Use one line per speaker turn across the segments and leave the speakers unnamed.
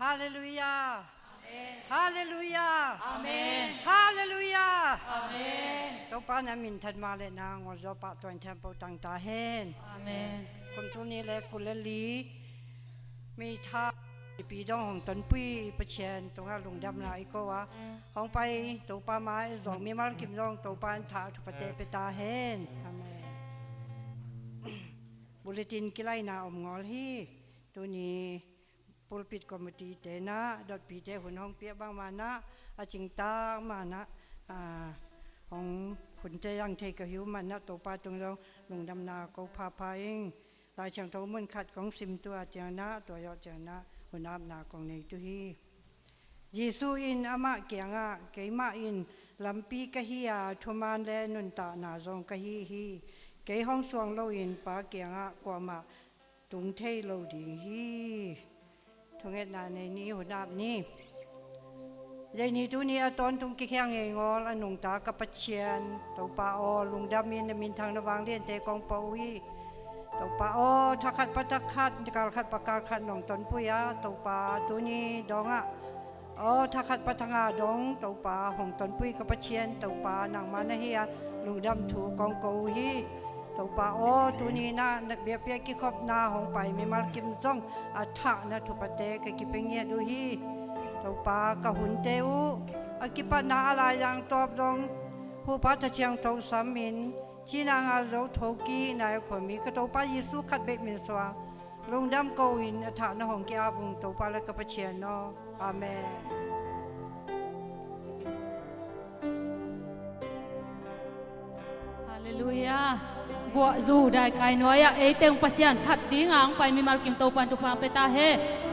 าเลลูยาฮาเลลูยา
อาเมน
ฮาเลลูยา
อาเมน
ตัวป้านามินทันมาเลยนางว่าจะปะตัวเทมโปตังตาเฮน
อาเมน
คนทุนี้แหละคนละลีมีท่าปีดองของต้นปีประเชียนตรงนั้นลงดำนาอีกว่าห้องไปตัวป้าไม้สองมีมาลกิมดองตัวป้าถาทุปเตเปตาเฮนอาเมนบุเลตินกิไลนาอมงอลฮีตัวนี้ปุลปิดกอมตีเตนะดอดปีเตหุ่นห้องเปียบางมานะอาจิงตามานะของหุ่นเจยังเทกหิวมันนะตัวป้าตรงเราลงดำนาเขาพาพาเองลายช่างตัวมันขัดของซิมตัวเจนะตัวยอเจนะหุ่นอาบนาของในตุฮีเยซูอินอามะเกียงะเกยมาอินลำปีกะฮียาทุมานแลนุนตานาจงกะฮีฮีเกยห้องสวงโลอินปาเกียงะกว่ามาตุงเทโลดิงฮีทุกเอ็ดนาในนี้หุ่นอาบนี้ยายนี่ตัวนี้ตอนตรงกี่แข่งเองอละหนุ่งตากับปะเชียนตัวปาอลุงดำมินทางระวางเลียนเตกองปาวีตัวปาทักขัดปัตขัดการขัดปากการขัดหนองตนปุยะตัวปาตัวนี้ดองทักขัดปัตงาดองตัวปาหงตนปุยกับปะเชียนตัวปานางมานะเฮียลุงดำถูกองกูฮีตัวปาตัวนี้นะนักเบียเปียกิขบนาหงไปไม่มากิมจ้องอัฐะนะทุปเตกกิเปงเงียดูฮีตัวปากะหุนเตวอากิปนาอะไรยังตอบดงผู้พัฒเชียงตัวสามินที่นางอาโรโทกีนายขมีก็ตัวปายิสุขัดเบกมินสวางลงดำโกวินอัฐานหงกีอาบุงตัวปาและกปเชียนเนาะอาเมน
ฮาเลลูยาบัวจูได้ไกน้อยเอเตงปัสยันขัดดิ้งอ่างไปมีมากิมโตปันตุพังเปตาเฮ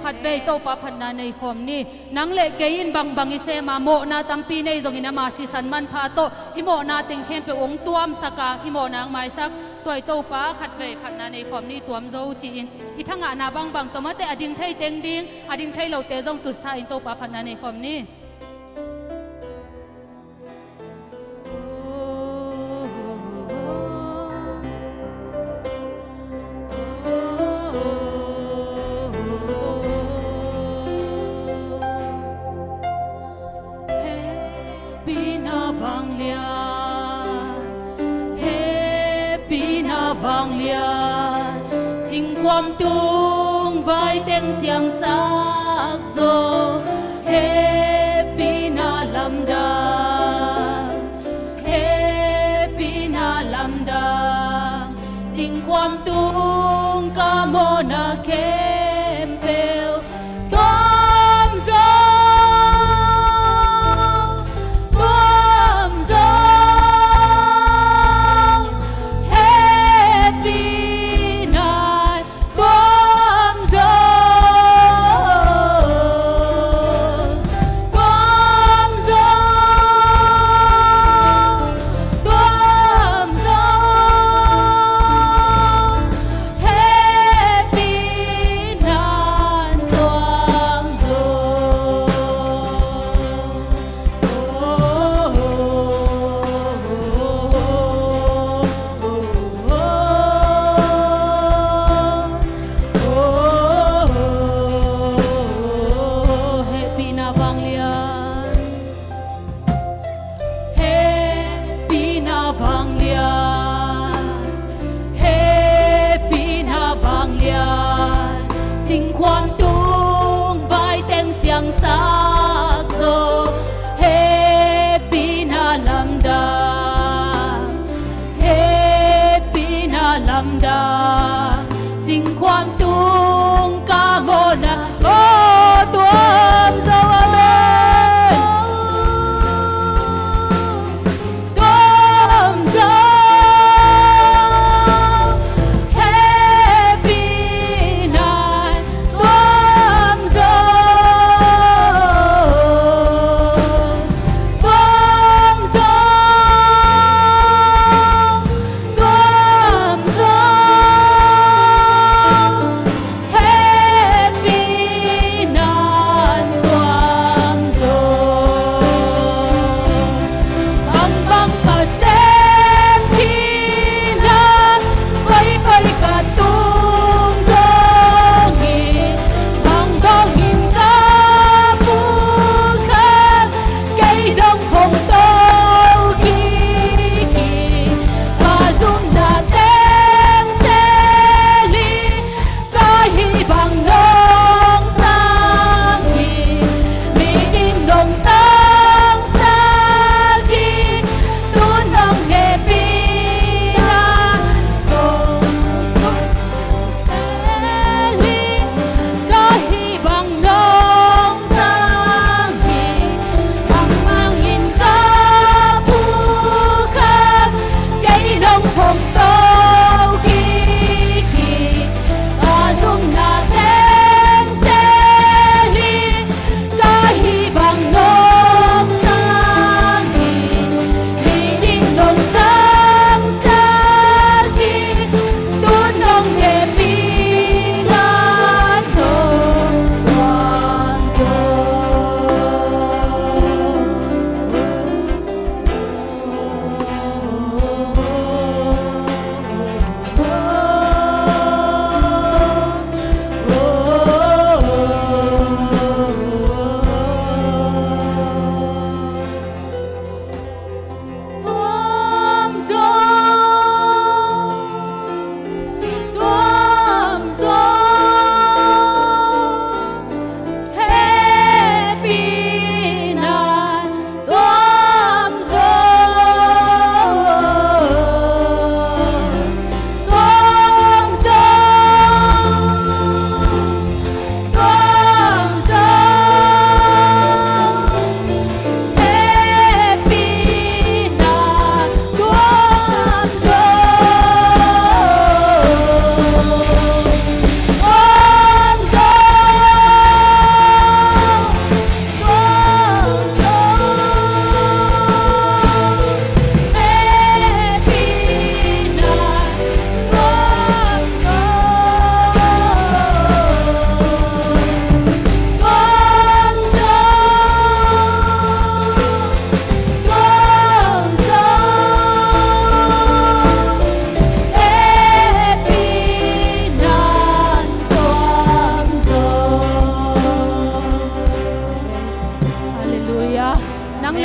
ขัดเวโตปะพันนาในคมนี้นังเละเกยินบังอิเซมาโมนาตัมปีในจงอินามาสิสันมันพาโตอิโมนาติงเข้มเปองตัวมสกาอิโมนางไม้สักตัวโตปะขัดเวพันนาในคมนี้ตัวมโจจีนอิทั้งอานาบังตัวมาเตอดิงไทยเต็งดิ้งอดิงไทยเราเตจงตุสาอินโตปะพันนาในคมนี้vang lian sinh quam tung vai tiếng xiang sắc zo happy na lamda happy na lamda sinh quam tung ca mô na kempel tom zo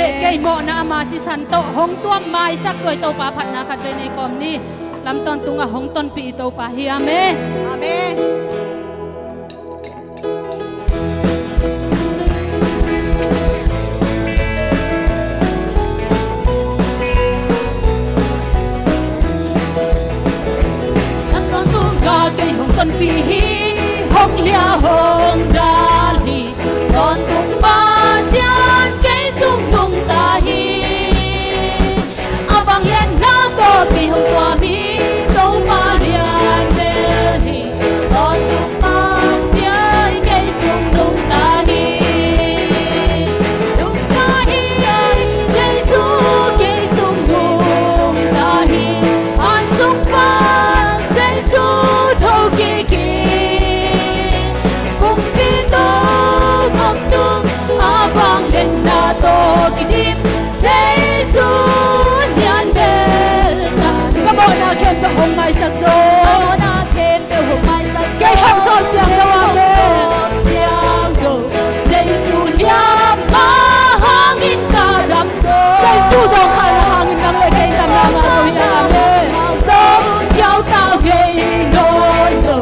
le kei mo na ama si san to hong tuam mai sak toi to pa phat na khat ve nei kom ni lam ton tunga hong ton pi to pa hi amen
Amen.
lam ton tunga kei hong ton pi hi hong lia hong dal hi ton tung pa sian kei sung nung ta hi abang len na to kei hong tua mi to pa rian bel hi ton tung pa sian kei sung nung ta hi nung ta hi ai Giêsu kei sung nung ta hi an sung pa Giêsu thâu ki ki cùng pi to ngom tung abang len na to ki dim Giêsu lian bel ta ka bo na khem pe hong mai sak zo
Na khen te hùng mai sắc
cái hong so siang zo wa be siang zo Giêsu lian ma hang in ka dam zo Giêsu zo ka na hang in nam le kai dam na ma zo ya be zo yao tao gei non lo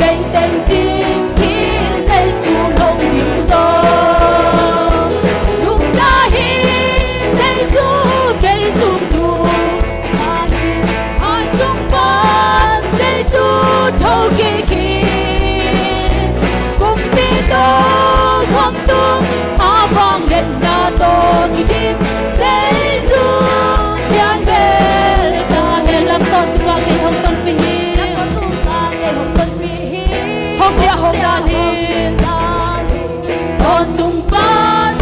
gei tên chính thiên Giêsu hong dim zo lúc ta hi Giêsu gei sum du ta hi ai sum pan Giêsu thâu ki ki cùng pi to khom tung abang len na to ki dim Giêsu lian bel ta he lam ton tua ke hong ton pi
tung ta kê hùng tuân mi hi
hong lia hong dal hi ton tung pa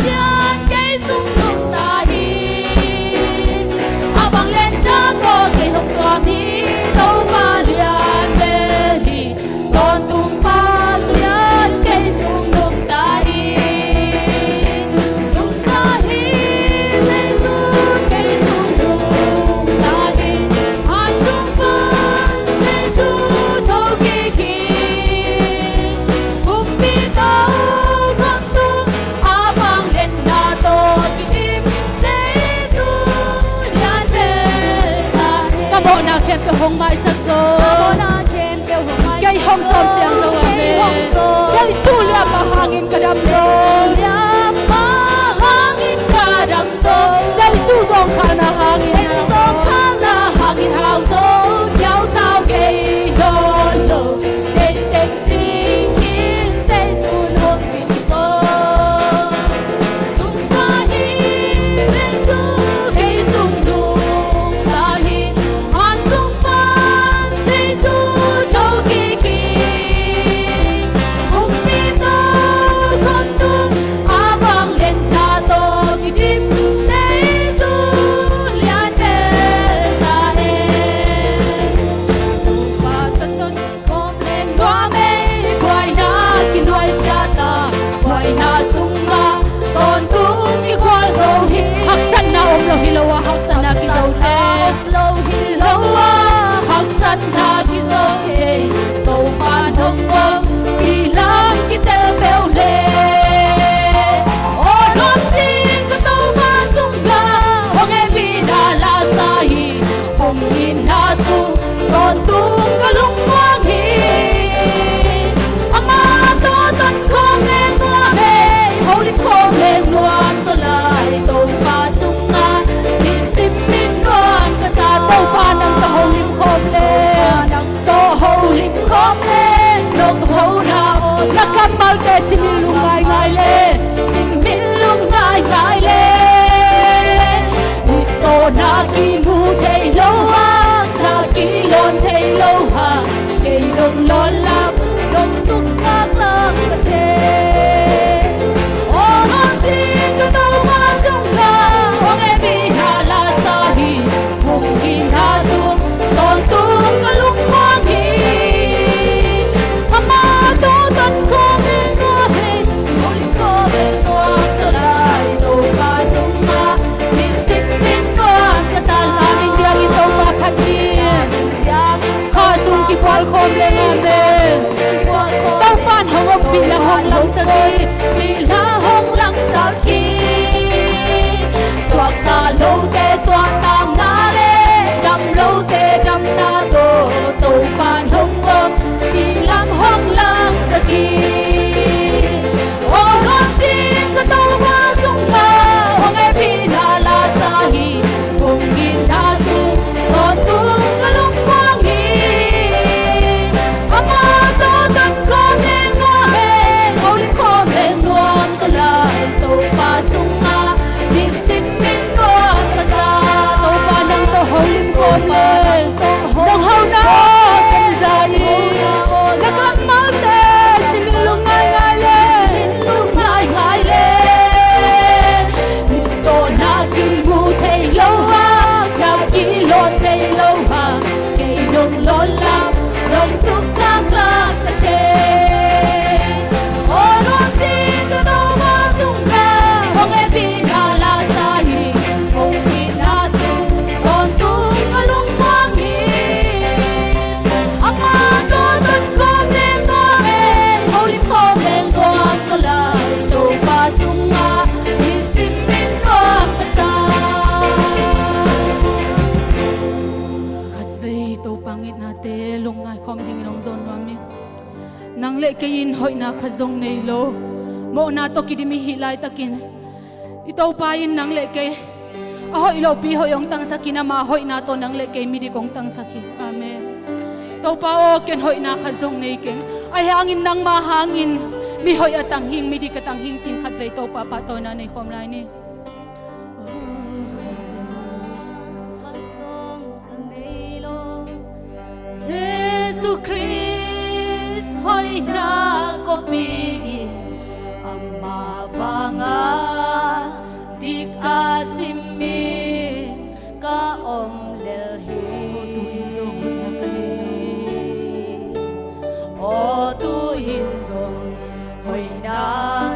sian ke sung nung ta hi abang len na to ke hong tua mi to pa lian bel hi ton tung pa sian ke sung nung ta hi nung ta hi Giêsu ke sung nung ta hi ai sung pa Giêsu thâu ki ki cùng pi to khom tung abang len na to ki dim Giêsu lian bel ta ka bo na khem pe hong mai sak zo
Na khen te hùng mai
cái hong som siang zo wa be Giêsu lian ma hangin ka dam zo lian ma hangin ka dam zo Giêsu zong kha na hangin zong kha na hangin hao zo yao tao gei don lo tên tên chính thiên Giêsu hong dim zo tung ta hi Giêsu kei sung nung ta hi an sung pan Giêsu thâu ki ki cùng pi to khom tung abang len na to ki dim Giêsu lian bel ta he pa ton ton khom len noa me quay na ki nuai sia ta quay na sung nga ton tung ki kwal zo hi hak san na om lo hi lo wa hak san na ki zo te
lâu hi
lo wa hak san na ki zo te to pan hong om ki lam ki tel bel le o rom sing ka to ma sung ga hong e bi na la sa hi hong in na su ton tung ka lung wang hi ama to ton khom le tua be holy khom le nuam so lai to pa sung nga ni sim min nuam ka sa to pa nang ka holy khom le nang to holy khom le nong ho na na kamal te simil lung ngai ngai le simil lung ngai ngai le ni to na ki mu thei lo ha na ki lon thei lo ha ke dong lon lap dong sung ka tang ka the o hom sing ka to ma sung ga hong e bi na la sa hi hong ki na su ton tung ka lung wang hi ama to ton khom le noa he hong khom le noa so lai to pa sung ma ni sip min noa ka sa la india ki to pa phat ni kha sung ki pal khom le nga be to pan hong pi la hong lang sa ki pi la hong lang sa ki nang le ke in hoi na khazong nei lo mo na to kidimi hi lai takin ito pa in nang le ke a hoi lo pi hoi ong tang sakina ma hoi na to nang le ke mi di kong tang sakin amen to pa o ken hoi na khazong nei keng ai hangin nang ma hangin mi hoi atang hing mi di ka tang hing chin khat ve to pa pa to na nei khom lai ni Jesus Christ hoi na ko pi amma vanga dik asimi ka om lel hi tu in zo hoi na ka ni o tu in zo hoi na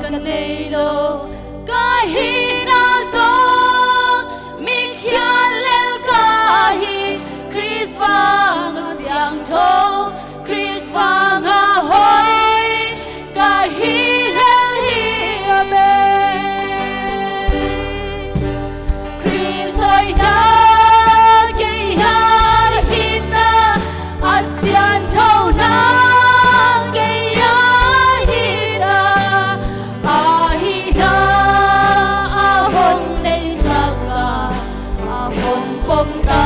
ka nei lo ka hi na zo mi khia lel ka hi Chris vang siang tho Chris vang a hoi ka hi lel hi amen Chris hoi na ke ya hi na asian tho na ke ya hi na a hi na a hong nei sa ka a hong pom ta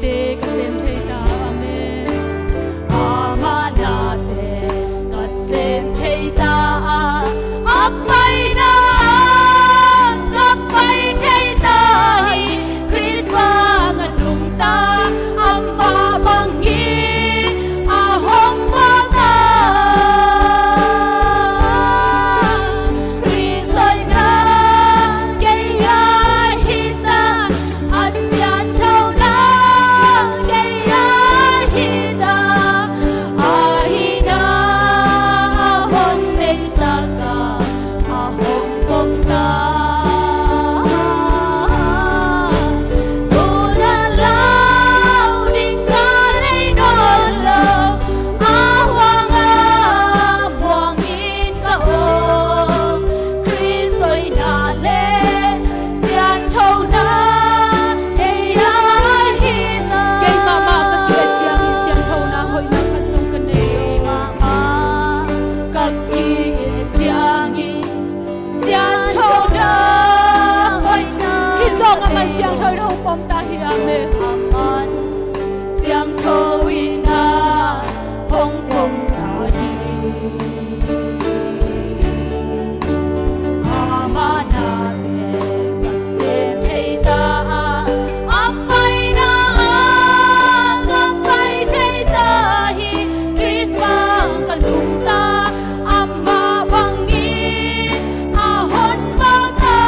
te ka sem thei ta amen amana te ka sem thei ta apai na ka pai thei ta hi Chris ba ka tung ta amma bangi a hong ba ta Chris oi na ke ya hi ta asian thâu na siang thôi đâu bom ta hi ame aman siang thôi na hong bom ta hi amana te ka se thei ta apai na ka pai thei ta hi Chris bang ka lung ta amma bangi a hon ba ta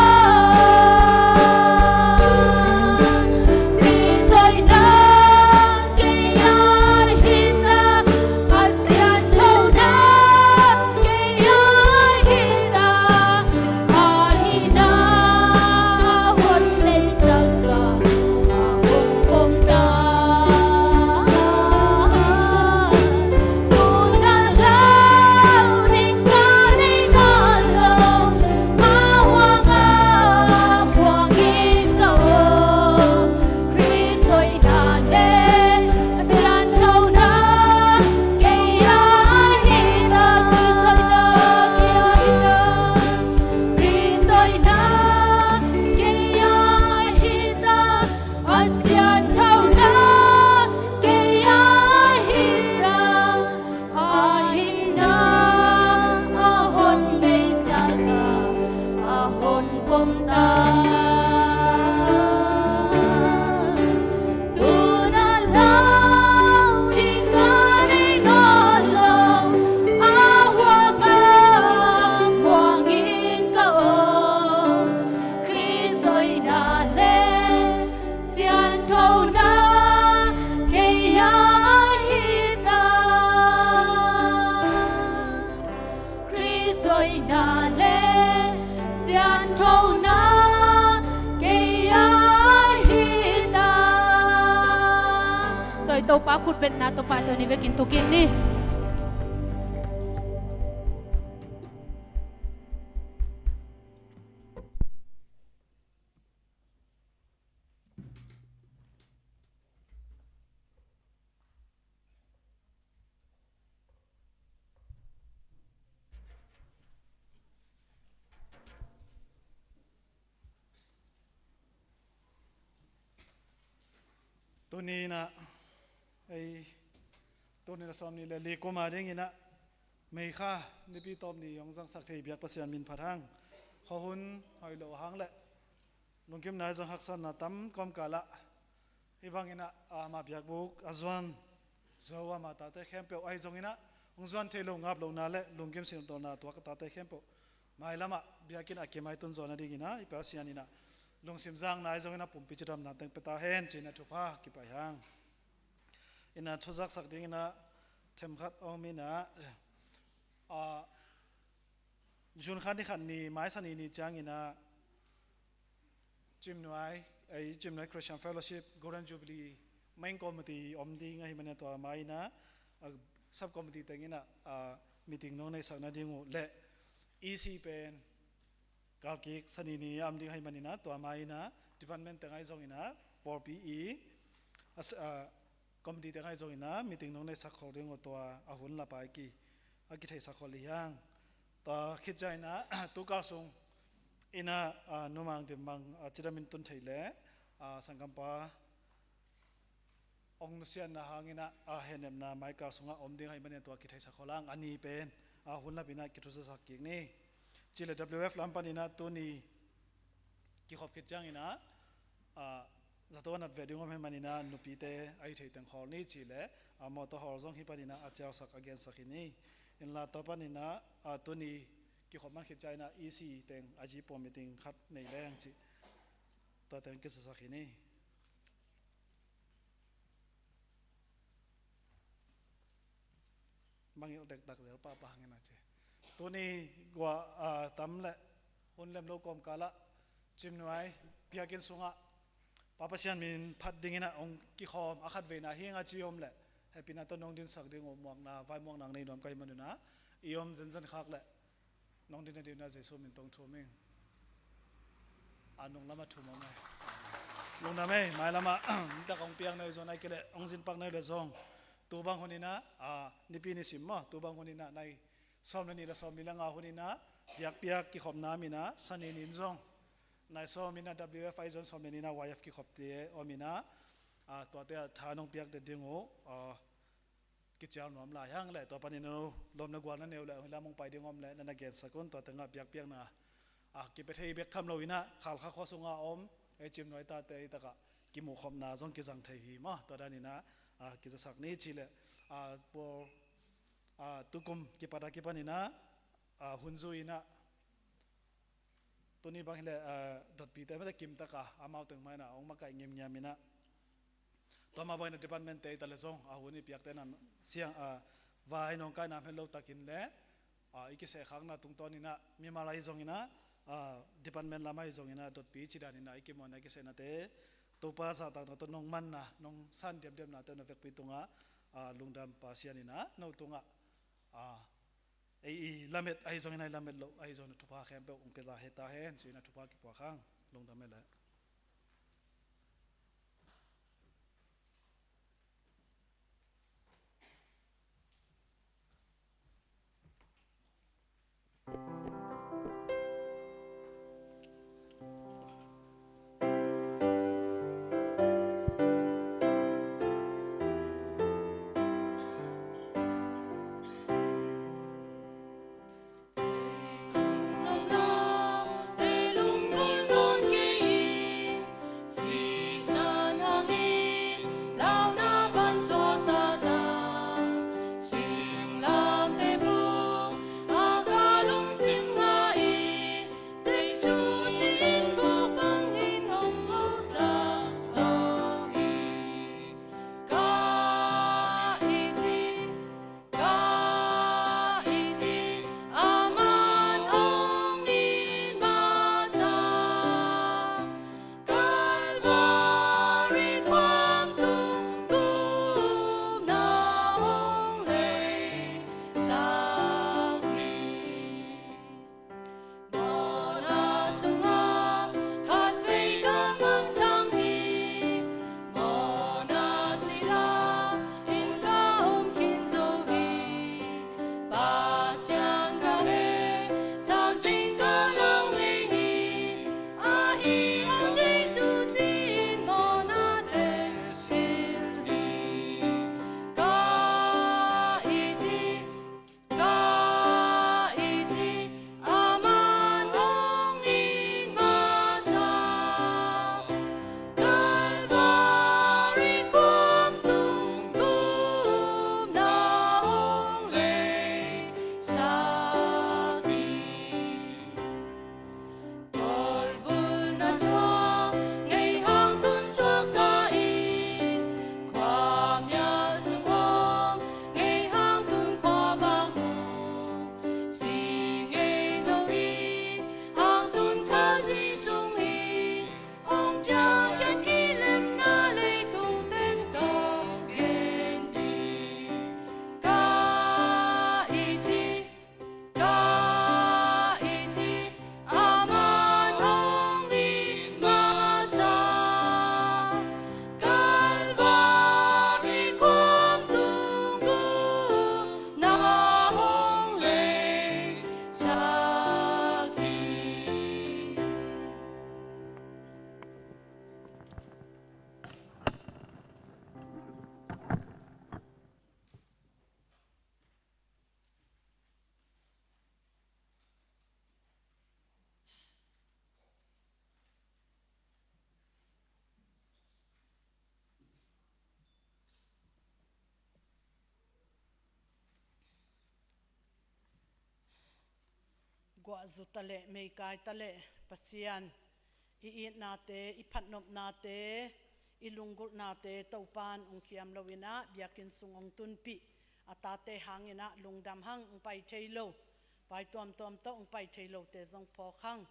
gian trâu na kia hita
tôi tàu pa khut bet na to pa to ni vekin to king ni
ตัวนี้นะไอตัวนี้นะซ้อมนี่เลยเล็กก็มาได้ไงนะไม่ค่าในปีตอมนี่ยองสังสักที่เบียกประเสียนมินพัดหังเขาหุ่นหอยโลหังแหละลุงเก็บนายจังหักสันนะตั้มกอมกาละไอ้บางอินะมาเบียกบุกอาจวนเจ้าว่ามาตาเตะเข้มเปียวไอ้จงอินะองจวนเทลงงับลงนาเละลุงเก็บสิ่งตัวนาตัวก็ตาเตะเข้มเปียวมาอีละมาเบียกินอาเกมไอตุนจวนนั่นดีกินะไอ้เปียวเสียนี่นะลงสิมจังนายจงอินะปุ่มพิจารณาตั้งเปตาเฮนจีน่าทุพากิไปหังอินะทุจักสักดิ่งนะเทมขัดอมินะจุนขันที่ขันนี้ไม้สันนี้จังอินะจิมหน่วยไอจิมหน่วยคริสเตียนเฟลโลชิพโกลเด้นจูบลีไม่คอมมิตี้อมดีไงมันเนี่ยตัวไม้นะซับคอมมิตี้แต่งอินะมีติ้งน้องในสักนาดิ่งเละอีซีเป็นกาลกิกสันนี้อมดีไงมันเนี่ยตัวไม้นะดิพาร์ตเมนต์แต่งไงจงอินะปอร์พีอีคอมมิตี้แต่งไงจงอินะมีติ้งน้องในสักคนดิ่งตัวอาหุนละไปกี่กิจสักคนเลี้ยงต่อคิดใจนะตุกาสงอินะนุมังเดมังจิตามินตุนไทยเล่สังกัมปะองนุเซียนนะฮางินะเห็นเอ็มนะไมค์กาสงอมดิ้งให้มันเนี่ยตัวกิจสักคนล่างอันนี้เป็นหุ่นละปีนะกิจสักกิ่งนี่จิเล WF ลำปันอินะตัวนี้กิขอบคิดจังอินะจะตัวนัดเวดิ้งให้มันอินะนุปีเตไอเทตังฮอลนี่จิเลมอเตอร์ฮอลซงฮิปันอินะอาจจะสักagainสักนี่อินลาตัวปันอินะตัวนี้กิขอบมันคิดใจนะอีซีเต็งอาจีปอมิติงคัดในแรงจิตัวเต็งกิจสักนี่บางอย่างเด็กตักเดี๋ยวป้าหังนะเจตัวนี้กว่าตั้มและคนเล่มโลกอมกาละจิมหน่วยพิจารณาสุงะป้าประชันมีพัดดิ่งนะองกิขอบอาคัดเวนะเฮียงอาจียมแหละให้ปีนั้นต้นน้องดินสักดิ่งมองนาไฟมองนางในดวงไก่มันดูนะยมเซนคักแหละน้องดินดินน่าจะสู้มินตรงทุ่มเองนงละมาทุ่มเอาไหมลงนะไหมไม่ละมาแต่ของเปียงในโซนไอ้เกล้องสินปักในเรือซองตัวบางคนนี่นะนิปีนิสิมตัวบางคนนี่นะในซ้อมนี่ละซ้อมมีละงาคนนี่นะอยากเปียกกี่ขอบน้ำมีนะสันนินซองในซ้อมมีนะ WF ไอซอนซ้อมนี่นะ YF กี่ขอบเตะอมีนะตัวเตะทานองเปียกเด็ดดิ่งโอกิจเจ้าหนุ่มลายห้างแหละตัวปนิโนลมนักวนนั่นเองแหละเวลามองไปดิ่งอมแหละนั่นนักเก็ตสกุลตัวแต่งกับเปียกนะกิไปเที่ยวเบียกทำเราอีนะข่าวข้าข้อสงอาอมไอจิมน้อยตาเตยตะกะกิมูขมนาซงกิจังเที่ยวมาตัวด้านนี้นะกิจสักนี้ชิเลปอตุกุมกิปารากิปานี่นะหุ่นซุยนะตัวนี้บางทีเลยดดปีแต่ไม่ได้กิมตะกะอามาถึงไหมนะองมาไก่เงียบเงียบมีนะตัวมาบ่อยใน department เตยตะเลซงหุ่นนี่เปียกเตนั้นเสียงวายน้องไก่น้ำให้เราตะกินเละอีกเสียครั้งนะตรงตัวนี้นะมีมาลายซงนี่นะdepartment ลาไม่ซงนี่นะดดปีจิดานี่นะอีกมันอีกเสียนะเตตัวภาษาต่างๆตัวน้องมันนะน้องสั้นเดียมๆนะตัวนักเวกปีตรงลุงดำภาษานี่นะน้องตรงไอ้ลำเม็ดไอ้ซงนี่ลำเม็ดโลไอ้ซงทุพาเข้มเปองเปลาเฮตาเฮนสินะทุพากิปวาข้างลุงดำเม็ดละ
gwa zu tale mei kai tale pasian i nate i phatnop nate i lungul nate topan ong khiam lowina biakin sung ong tunpi atate hangina lungdam hang ong pai thailo pai tom to ong pai thailo te zong pho khang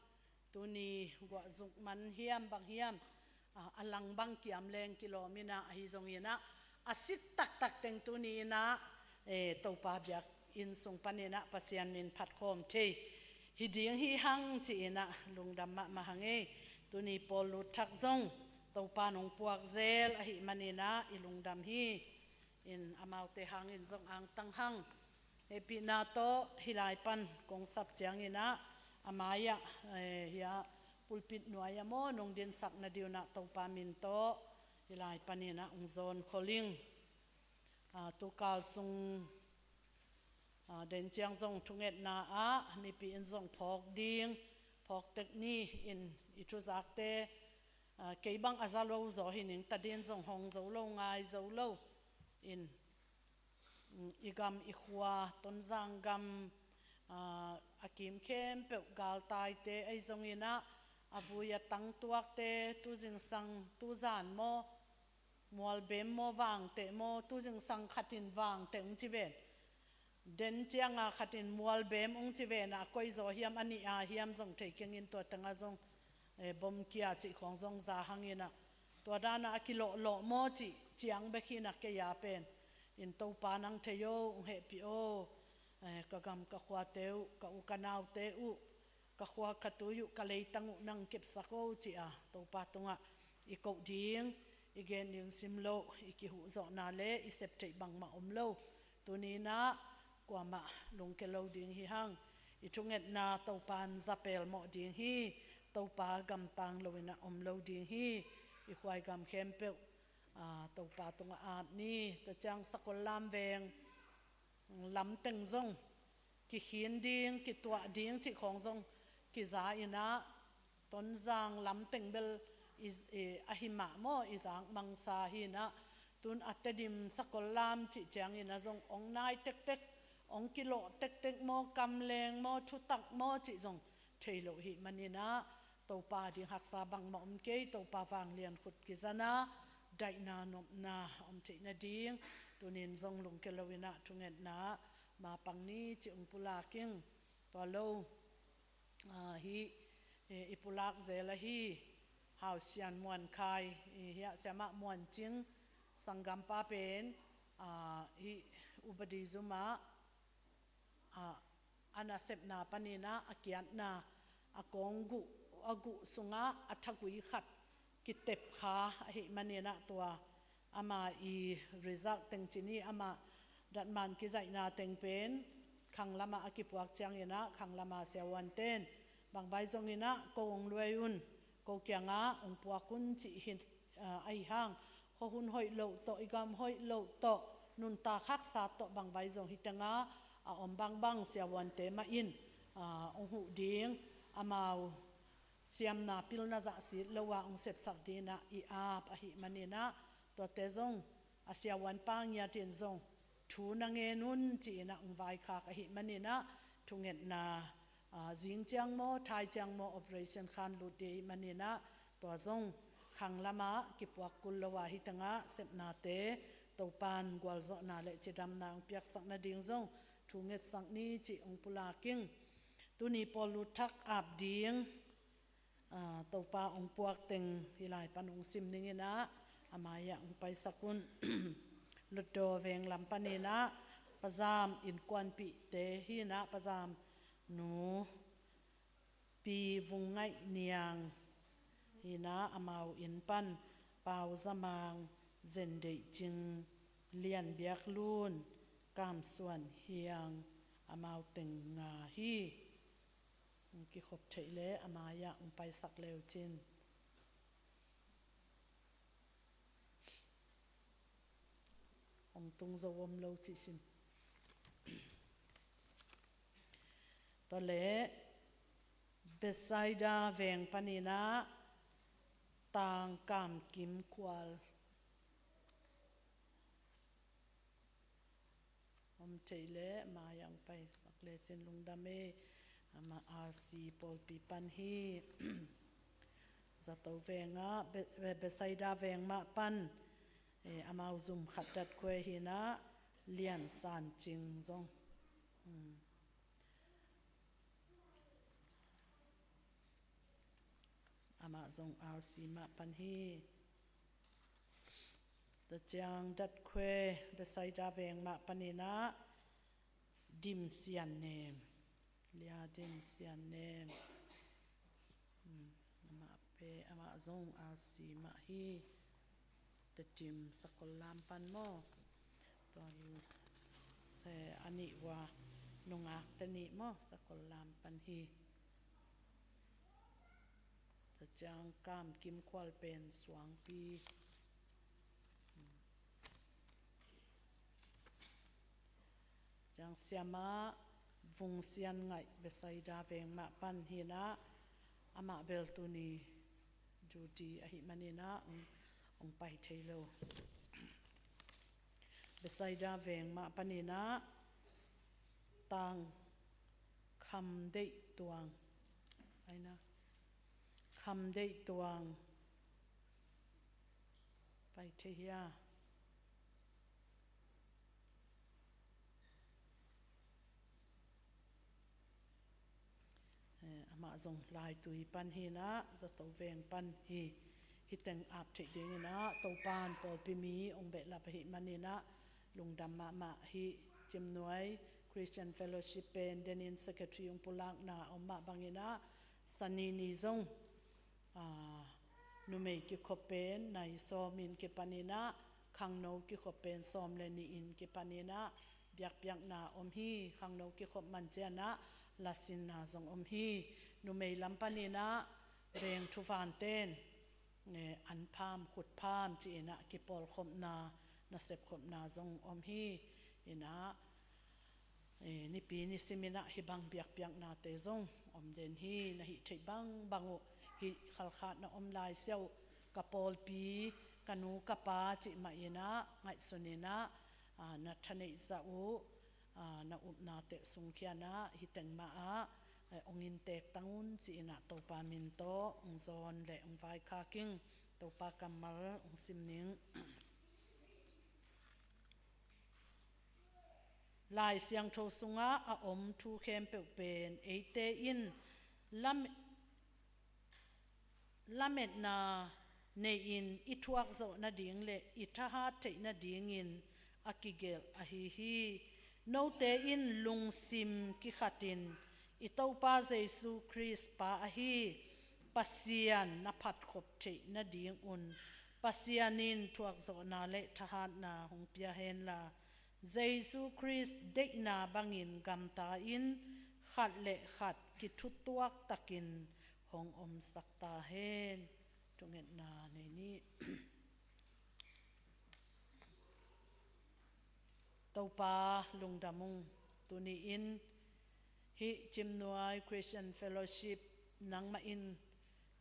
tuni gwa zuk man hiam bang hiam alang bang kiam leng kilomina hi zong ina asit tak teng tuni na topa biak in sung panina pasian min phat khom the hi ding hi hang chi ina lungdam ma hange tuni pol lu thak zong topa nong puak zel hi manina i lungdam hi in amaute hang in zong ang tang hang epi na to hilai pan kong sap chiang ina amaya ya pulpit nuaya mo nong din sak na diuna topa min to hilai panina ong zon kholing tu kal sung den chiang zong thunget na mi pi in zong phok ding phok tek ni in itu zakte kei bang azalo zo hining tadin zong hong zo lo ngai zo lo in igam ikhwa tonjang gam akim khem pe gal tai te ai zong ina avuya tang tuak te tu jing sang tu zan mo mual bem mo wang te mo tu jing sang khatin wang te ung chi ven den chianga khatin mual bem ung chi ven a koi zo hiam ani a hiam zong thei keng in to tanga zong bom kia chi khong zong za hangina to dana akilo lo mo chi chiang be khina ke ya pen in to pa nang theyo ung he pi o ka gam ka khwa teu ka u kanau te u ka khwa khatu yu ka lei tangu nang kep sako chi a to pa tunga i ko ding igen ning simlo i ki hu zo na le i sep thei bang ma omlo tunina kwa ma lung ke lo ding hi hang i thunget na to pan zapel mo ding hi to pa gam tang loina omlo ding hi i khwai gam khem pe to pa tunga ap ni to chang sakol lam veng lam teng zong ki hin ding ki tua ding chi khong zong ki za ina ton zang lam teng bel is ahima mo izang mangsa hi na tun atedim sakol lam chi chang ina zong ong nai tek ong kilo tek mo kam leng mo thu tak mo chi zong thailo hi manina to pa ding hak sa bang ma om ke to pa wang lian khut ki zana dai na nom na om thei na ding tunin zong lung ke lowina thunget na ma pangni chi ung pula king to lo hi ipulak zela hi hausian muan khai hi sama muan ching sangam pa pen hi ubadi zuma ana sep na panina akian na akonggu agu sunga athagui khat kitep kha hi manina tua ama i result teng chini ama datman ki zai na teng pen khanglama akipuak chang ina khanglama sewan ten bang bai zong ina ko ong luayun ko kyanga ong puakun chi hin ai hang ho hun hoi lo to igam hoi lo to nun ta khak sa to bang bai zong hitanga om bang sewan te ma in ong hu ding amau siam na pil na za si lowa ong sep sak dina i ap a hi manina to te zong asia wan pang ya tin zong thu na nge nun chi na ong vai kha ka hi manina thunget na jing chang mo thai chang mo operation khan lu de manina to zong khanglama ki puak kul lowa hi tanga sep na te to pan gwal zo na le chidam na ong piak sak na ding zong thunget sak ni chi ong pula king tuni polu thak ap ding to pa ong puak teng hilai panung sim ningina amaya ong pai sakun luto veng lampanina pazam in kwan pi te hi na pazam nu pi vungai niang hi na amau in pan pau zamang zendei ching lian biak lun kam suan hiang amau teng nga hi ki khop theile amaya ong pai sak leu chin ong tung zo om lo chi sin to le besaida veng panina tang kam kim kwal om theile ma yang pai sak le chen lungdame ama asi pol pi pan hi za to venga be saida veng ma pan amau zum khatat kwe hi na lian san ching zong ama zong asi ma pan hi the chang dat kwe be saida veng ma panina dim sian nem lia dim sian nem ama pe ama zong asi ma hi the dim sakol lam pan mo ton se ani wa nungak tani mo sakol lam pan hi the chang kam kim kwal pen suang pi chang siama vung sian ngai besaida veng ma pan hi na ama bel tu ni duty ahi manina ong pai thailo besaida veng ma panina tang kham dei tuang aina kham dei tuang pai thia ama zong lai tui pan hi na za to veng pan hi hiteng ap thei ding na to pan pol pi mi ong be la hi manina lungdam ma hi chimnuai Christian Fellowship pen denin secretary ong pulak na oma bangina sanini zong numei ki khopen nai somin ki panina khangno ki khopen som le ni in ki panina biak na om hi khangno ki khop man chana lasin na zong om hi numei lampanina reng thuwan ten an pham khut pham chi na ki pol khom na sep khom na zong om hi ina ni pi ni simina hi bang biak na te zong om den hi na hi thei bangu hi khalkhat na om lai seu ka pol pi kanu ka pa chi ma ina ngai sunina na thanei za u na up na te sung khiana hi teng ma a ongin tek tangun chi na to pa min to ong zon le ong vai kha king to pa kamal ong simning lai siang tho sunga a om thu khem pe pen eite in lamet na nei in ithuak zo na ding le ithaha thei na ding in akigel a hi no te in lungsim ki khatin itopa Jesu Christ pa a hi pasian na phat khop thei na ding un pasianin thuak zo na le thahat na hong pia hen la Jesu Christ dek na bangin gam ta in khat le khat ki thutuak takin hong om sakta hen tunget na nei ni topa lungdamung tuni in hi chimnuai Christian Fellowship nangma in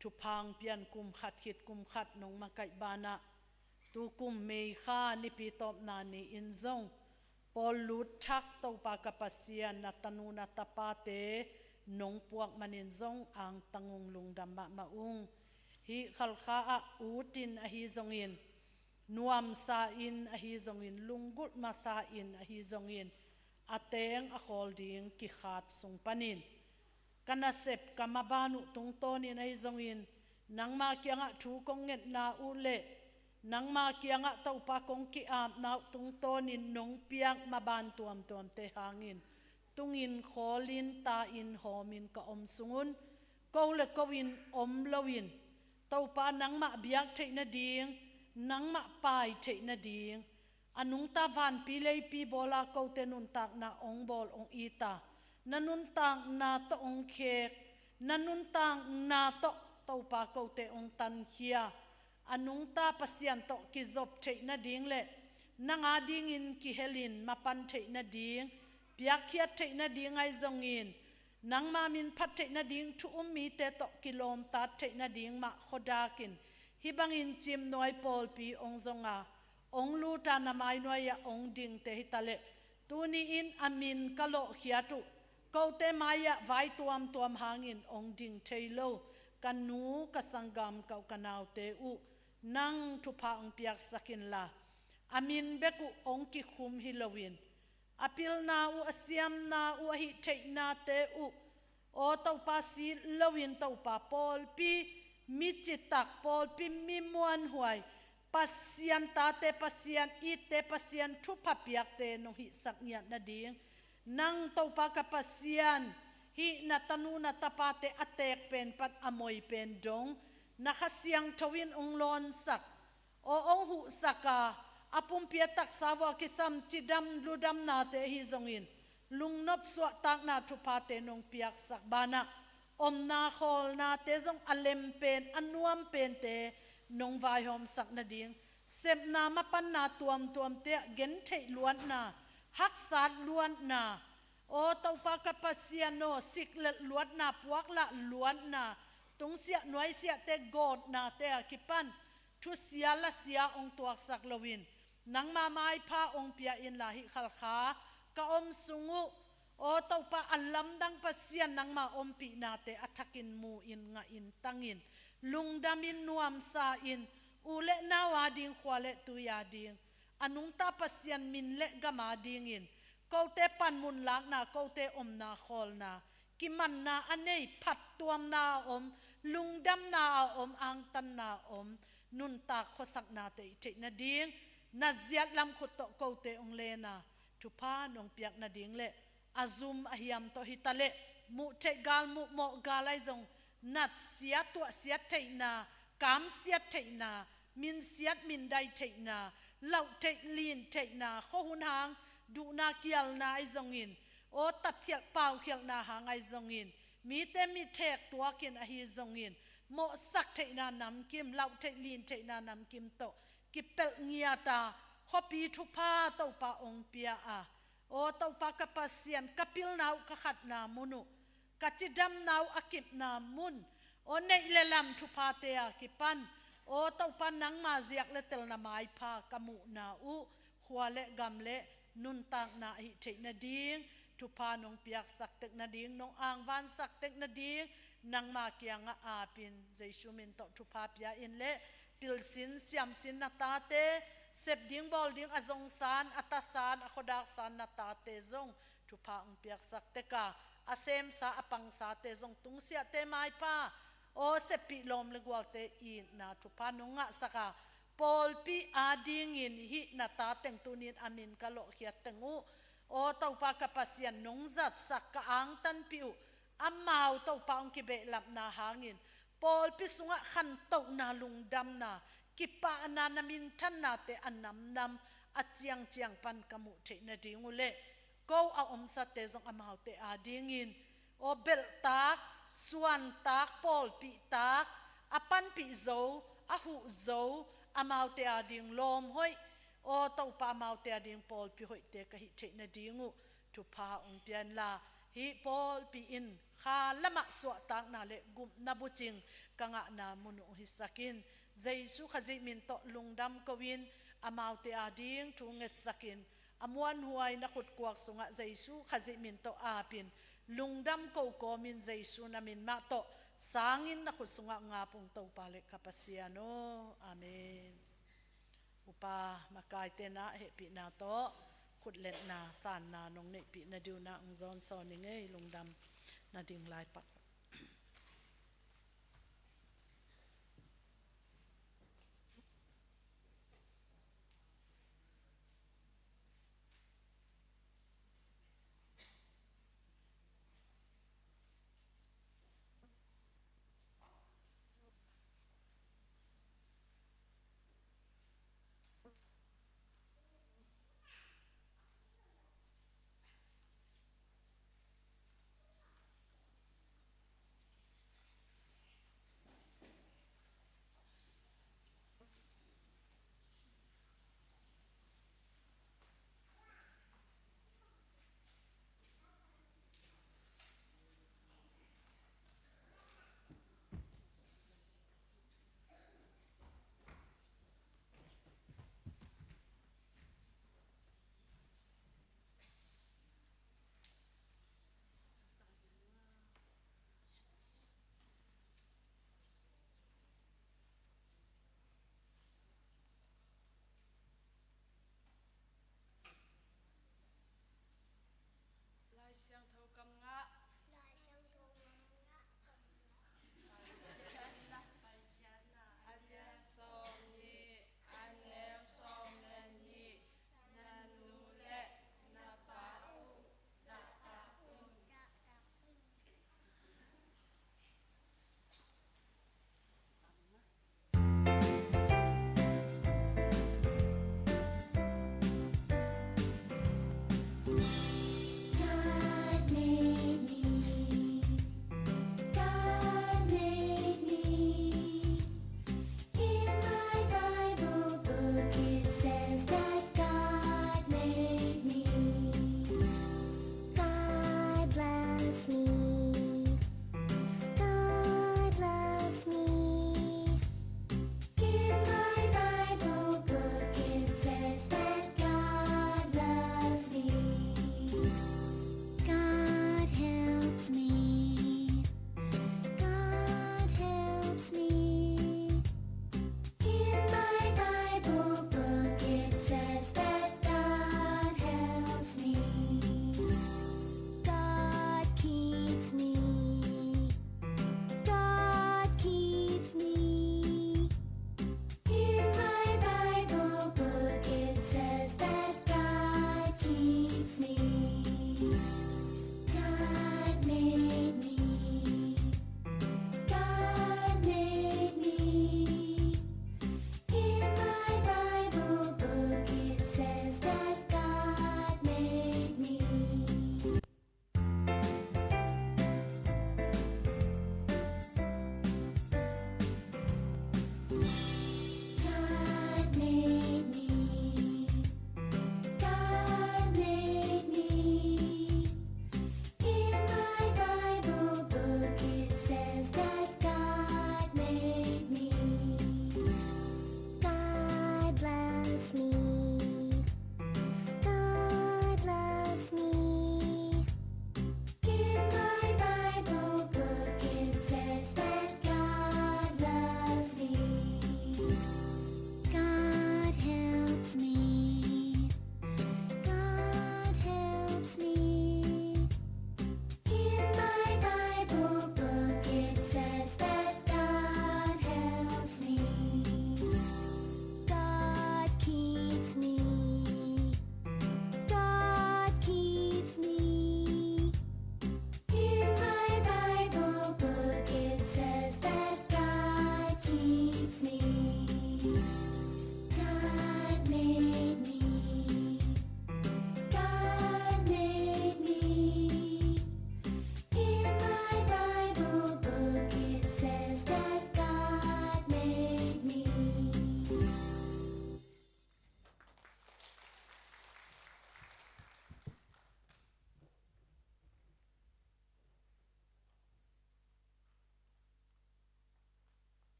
thupang pian kum khat khit kum khat nong ma kai bana tu kum mei kha ni pi top na ni in zong pol lut thak topa kapasian na tanu na tapate nong puak manin zong ang tangung lungdam ma ung hi khalkha a utin a hi zong in nuam sa in a hi zong in lunggut ma sa in a hi zong in ateng a holding ki khat sung panin kana sep kamabanu tung toni na hi zong in nangma kyanga thu kong nget na u le nangma kyanga topa kong ki am na tung toni nong piak maban tuam te hangin tungin kholin ta in homin ka om sungun ko le ko in om lowin topa nangma biak thei na ding nangma pai thei na ding anung ta van pi lei pi bola ko te nun tak na ong bol ong ita nanun tak na to ong khek nanun tak na to topa ko te ong tan hia anung ta pasian to ki zop thei na ding le nanga ding in ki helin mapan thei na ding biak khia thei na ding ai zong in nangma min phat thei na ding thu mi te to kilom ta thei na ding ma khodakin hi bangin chim noi pol pi ong zonga ong lu ta na mai noi ya ong ding te hitale tuni in amin kalo khiatu ko te maya vai tuam hangin ong ding thailo kanu ka sangam kau kanau te u nang thupa ong piak sakin la amin beku ong ki khum hilowin apil na u asiam na u hi thei na te u o tau pa si lowin tau pa pol pi mi chitak pol pi mi muan huai pasian ta te pasian i te pasian thupa piak te no hi saknya na ding nang tau pa ka pasian hi na tanu na tapate atek pen pat amoy pen dong nakasiang tawin ong lon sak o ong hu saka apum piatak sawa kisam chidam ludam na te hi zongin lungnop swa tak na thupa te nong piak sak bana om na khol na te zong alem pen anuam pen te nong vai hom sak na ding sep na mapan na tuam te gen thei luan na hak sat luan na o tau pa ka pasian no siklet luat na puak la luan na tung sia noi sia te god na te akipan thu sia la sia ong tuak sak lowin nang ma mai pha ong pia in la hi khal kha ka om sungu o tau pa alam dang pasian nang ma om pi na te athakin mu in nga in tangin lungdamin nuam sa in ule na wa ding khwale tu ya ding anung ta pasian min le gama ding in ko te pan mun lak na ko te om na khol na ki man na anei phat tuam na om lungdam na om ang tan na om nun ta khosak na te te na ding na ziat lam khut to ko te ong le na thu pa nong piak na ding le azum ahiam to hitale mu te gal mu mo galai zong nat sia to sia te na kam sia te na min siat min dai te na lau te lin te na kho hun hang du na kial na ai zongin o tat thiak pau khial na hang ai zongin mi te mi thek tua kin a hi zongin mo sak te na nam kim lau te lin te na nam kim to ki pel ngia ta khopi thu pa to pa ong pia a o to pa ka pasian kapil nau ka khat na munu ka chidam nau akip na mun o nei le lam thu pa te a ki pan o to pa nang ma ziak le tel na mai pha kamu na u khwale gamle nun tak na hi the na ding thu pa nong piak sak tek na ding nong ang van sak tek na ding nang ma kyanga a pin jesu min to thu pa pia in le pil sin siam sin na ta te sep ding bol ding azong san atasan akhodak san na ta te zong thu pa ong piak sak te ka asem sa apang sa te zong tung sia te mai pa o sepi lom le gwal te in na thu pa nonga saka pol pi ading in hi na ta teng tunin amin ka lo khiat tengu o tau pa ka pasian nong zat sak ka ang tan piu amau tau pa ong ki be lap na hangin pol pi sunga khan to na lungdam na kipa na namin than na te anam nam achiang chiang pan kamu the na dingule ko a om sa te zong amau te ading in o bel tak suan tak pol pi tak apan pi zo ahu zo amau te ading lom hoi o tau pa amau te ading pol pi hoi te ka hi the na dingu thu pa ong pian la hi pol pi in kha lama so tak na le gum na buching kanga na munu hi sakin jaisu khaji min to lungdam kowin amau te ading thu nget sakin amuan huai na khut kwak sunga jaisu khaji min to apin lungdam ko ko min jaisu na min ma to sangin na khut sunga nga pung to pale kapasiano amen upa makai te na he pi na to khut let na san na nong ne pi na du na ong zon so ni ngei lungdam na ding lai pak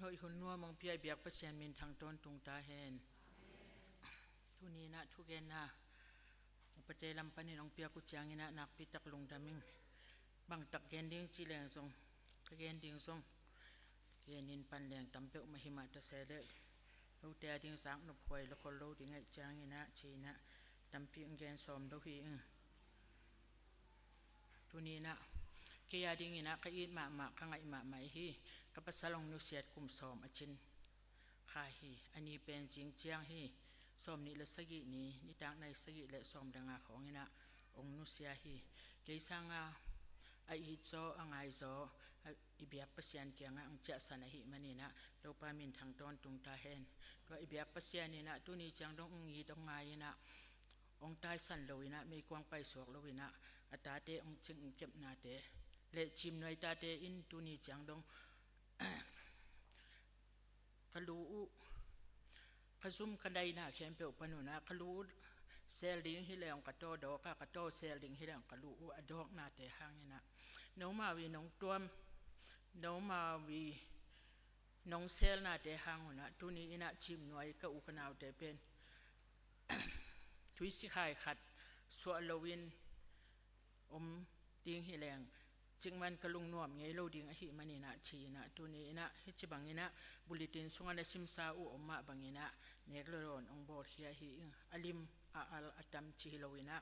หอยหุ่นนัวมองเปียเบียกประเสียนมินทางต้นตุงตาเฮนทุนี้นะทุกเกนนะอุปเจลัมปันนี่น้องเปียกุจางนะนักพิตักลงดามิงบางตักเกนดิ้งจีแรงทรงเกนดิ้งทรงเกนินปันแรงตำเปะมหิมาตะเสดลูกแต่ดิ้งสังนบหวยละคนโลดิ้งไอจางนะชีนะตำปีงเกนสอมดหีทุนี้นะเกียดิ้งนะก็อีดมาข้างไอมาไม่ฮีกับภาษาลงนุเสียดกุมสอมอจินข้าฮีอันนี้เป็นจริงเจียงฮีสอมนี่ละสกินี้นี่ต่างในสกิและสอมดังอาของนี่นะองนุเสียฮีเกี่ยสังอาไอฮิโซอังไอโซอิเบียปัสยันเกียงอังเจสันหิมันนี่นะเราปามินทางตอนตุงตาเฮนก็อิเบียปัสยันนี่นะตัวนี้จังต้องยีต้องไงนะองตายสันโลวินะมีกวางไปสวกโลวินะอัตาเตองจึงเก็บนาเตเลจิมหน่วยตาเตอินตัวนี้จังต้องกลูขซุ่มกันไดนะแคมเปลปนุนะกลูเซลลิงฮิเลองกระโตดอกกระโตเซลลิงฮิเลองกลูอดอกนาเตหางนี่นะน้องมาวีน้องตัวมน้องมาวีน้องเซลนาเตหางนะตัวนี้นะจิมหน่วยก็อุกนาวเตเป็นทวิสิขายขัดสวโลวินดิ้งฮิเลงจึงมันกลุงนวมไงโลดิ้งอหิมันนี่นะชีนะตัวนี้นะฮิจิบังนี่นะบุลิตินสุงานซิมซาอุมาบังนี่นะเนกโลรอนองบอดเฮียฮิอลิมอาลอัตัมจิฮิโลวินะ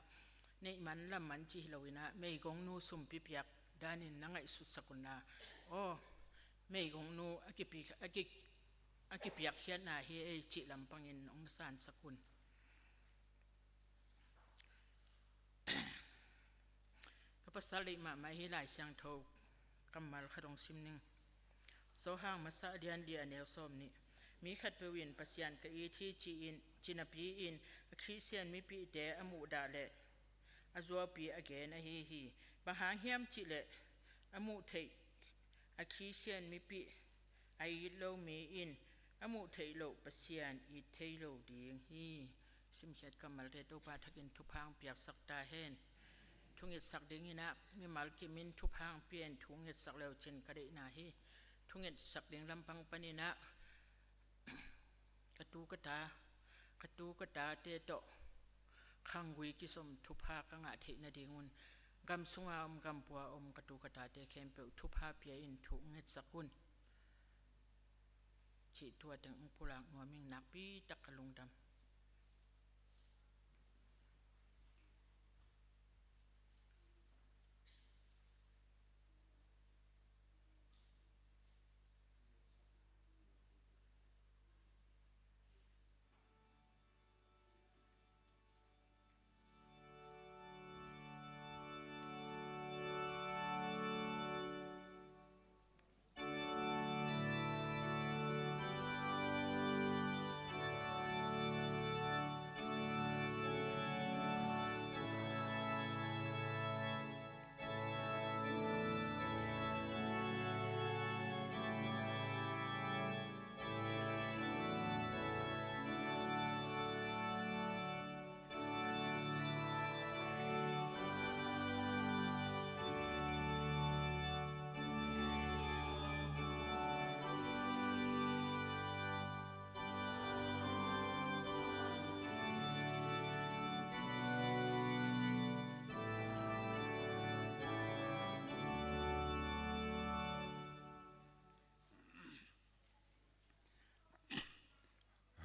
ในมันละมันจิฮิโลวินะไม่กงนูสุมปิเปียกดานินนังไอสุดสกุลนาโอ้ไม่กงนูอากิเปียกเฮียนาเฮียจิลำปังอินองสานสกุลภาษาลิมาไม่ให้หลายเสียงโทกำมัลขดงซิมนึงโซห้างมาซาเดียนเดียเนลส้มนี่มีขัดเปวินปัสยันกอีที่จีนปีอินคริสเตียนมีปีเดอมูดาเลอจัวปีอเกนฮีบางหางเฮียมจิเลอมูเทคริสเตียนมีปีไอโลมีอินอมูเทโลปัสยันอีเทโลดีงฮีซิมเขียดกำมัลเรโตปาทักินทุพังเปียกสักตาเฮนทุงเห็ดสักดิ้งนะมีมัลกิมินทุพังเปลี่ยนทุงเห็ดสักแล้วเช่นกระเดนาฮีทุงเห็ดสักดิ้งลำพังปนินะกระตูกตาเตโตขังวิกิสมทุพากังอาทินาดิงุนกำสุงามกำปัวกระตูกตาเตเข้มเปลทุพาเปียอินทุงเห็ดสักกุนจิตตัวถึงปุรังนัวมิงนักปีตักกะลุงดำ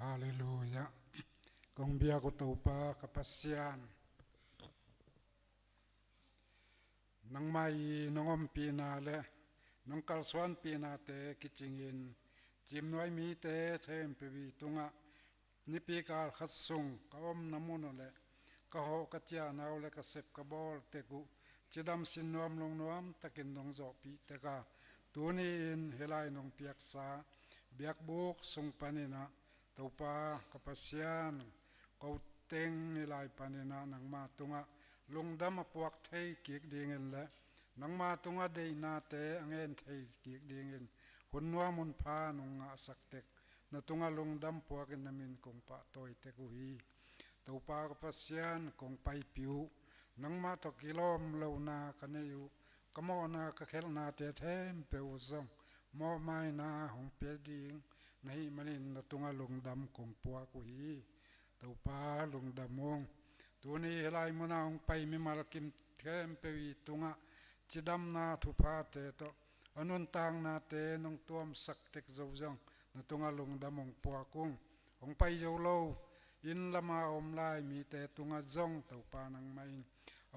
ฮาเลลูยา กงเบียกุตูปากับปัสยานนังไม่น้องอมปีนาเลน้องกัลสวนปีนาเตกิจิงินจิมน้อยมีเตเทมเปวีตุงะนิปีกาลขัดซุงกอมน้ำมุนเลก็หอกเจียนเอาเลกเสพกบอลเตกุจิดำสินนวมลงนวมตะกินนองจอปีเตกาตัวนี้อินเฮลัยนองเปียกษาเบียกบุกซุงปานินะตูปากับปัสยานเขาเต็งเฮลัยปานินะนังมาตุงะลงดำปวกไทยเกียกดีเงินและนังมาตุงะเดนาเตอังเงินไทยเกียกดีเงินหุ่นนัวมุนพานงะสักเตกนาตุงะลงดำปวกนามินคงปะโตยเตกุฮีตูปากับปัสยานคงไปปิวนังมาตกิโลมเลวนากันอยู่กมอนาก็เคลนาเตเทมเปวซง มอไม้นาของเปียดิงในมันอินนตุงลงดำของปัวกุยเต่าปลาลงดำมงตัวนี้ลายมันเอาไปมีมาลกิมเทมเปวีตุงะจิดำนาทุพาเตโตอนุนตางนาเตนงตัวมสักเต็กเจ้าจังนตุงลงดำมงปัวกุ้งของไปเจ้าโลอินละมาอมลายมีแต่ตุงะจงเต่าปานังไม่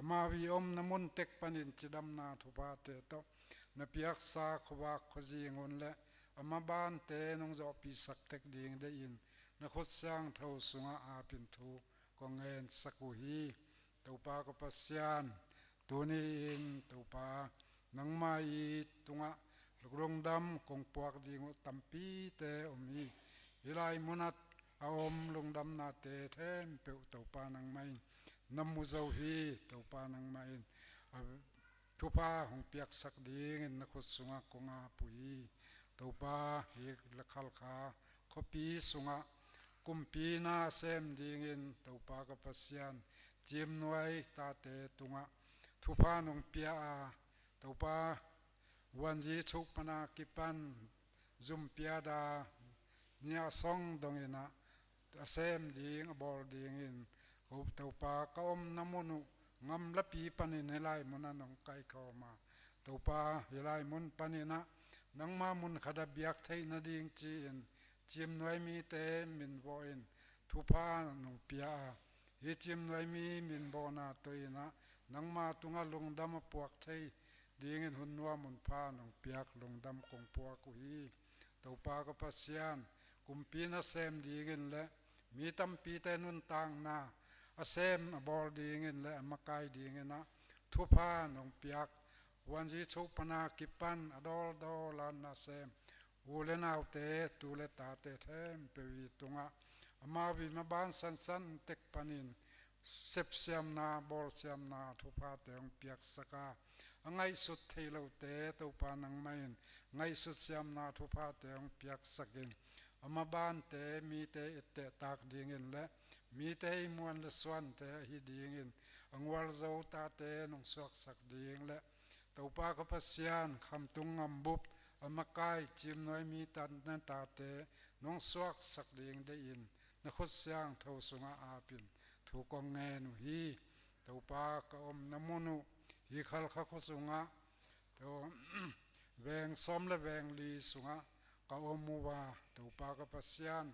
มาวิอมน้ำมนเต็กปันินจิดำนาทุพาเตโตนเปียกสาขวากขจีงอนและมาบ้านเตนงจอปีสักเต็กดิ่งได้ยินนขดสร้างเท่าสุงอาปินทูก็เงินสักุฮีตัวปาก็ปัสยานตัวนี้อินตัวปานังมาอีตุงะลูกรงดำคงปวกดิ่งตัมปีเตอมีวิไลมุนัดอมลงดำนาเตเทมเปียวตัวปานังไม่น้ำมุเจ้าฮีตัวปานังไม่ทุพาของเปียกสักดิ่งนขดสุงกงอาปุยตัวปาเฮกละขัลขาขปีสุงกุมปีนาเซมดิ่งตัวปากปัสยานจิมนวยตาเตตุงะทุพานงเปียตัวปาวันจีชุกปนากิปันจุมเปียดาเนียซองดงอินะเซมดิ่งบอลดิ่งตัวปาก็อมน้ำมนุงำละปีปันินให้ไล่มุนันงไกเข้ามาตัวปาให้ไล่มุนปันินะนังมามุนขดับยักไทยนาดิ่งจีนจิมนวยมีเตมินโวอินทุพานงเปียฮิจิมนวยมีมินโบนาตัวอินะนังมาตุงะลงดำปวกไทยดิ่งหุ่นวัวมุนพานงเปียกลงดำคงปวกกุยตัวปาก็ปัสยานกุมปีนะเซมดิ่งและมีตั้มปีเตนุนต่างนาเซมบอลดิ่งและมาไกดิ่งนะทุพานงเปียกวันจีชุปนากิปันอดอลดอลานนาเซมอูเลนาวเตตูเลตาเตเทมเปวีตุงะมาวิมาบานสันสันเต็กปันินเซปเซียมนาบอลเซียมนาทุพาเตงเปียกสกาไงสุดเทเลวเตตูปานังไม่ไงสุดเซียมนาทุพาเตงเปียกสกินมาบานเตมีเตเตตากดิ่งและมีเตมวนละสวนเตฮิดิ่งอังวัลเจ้าตาเตนงสวกสักดิ่งและตัวปากปัสยานคำตุงงำบุบมาไกจิมน้อยมีตันนันตาเตนงสวกสักดิ่งได้ยินนขดเสียงเท่าสุงอาปินถูกกงเงินฮีตัวปากอมน้ำมนุฮีขัลขขสุงะตัวแวงซ้อมและแวงลีสุงะก็อมมัวตัวปากปัสยาน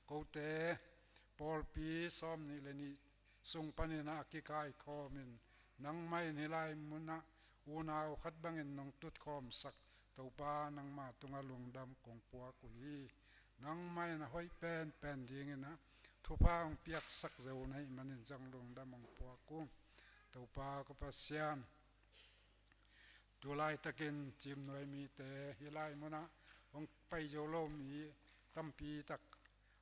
กูเตปอลปีซ้อมนี่เลยนี่สุงปนินากิกายคอมินนังไม่นิไลมุนะอูนาวขัดบังอินนงตุดคอมสักตัวปานังมาตุงอลงดำกงปัวกุยนังไม่นะห้อยเป็นดิ่งนะทุพางเปียกสักเจ้าในมันจังลงดำมงปัวกุ้งตัวปาก็ปัสยานตัวลายตะกินจิมหน่วยมีแต่ฮิไลมุนะองไปโยโลมีตั้มปีตัก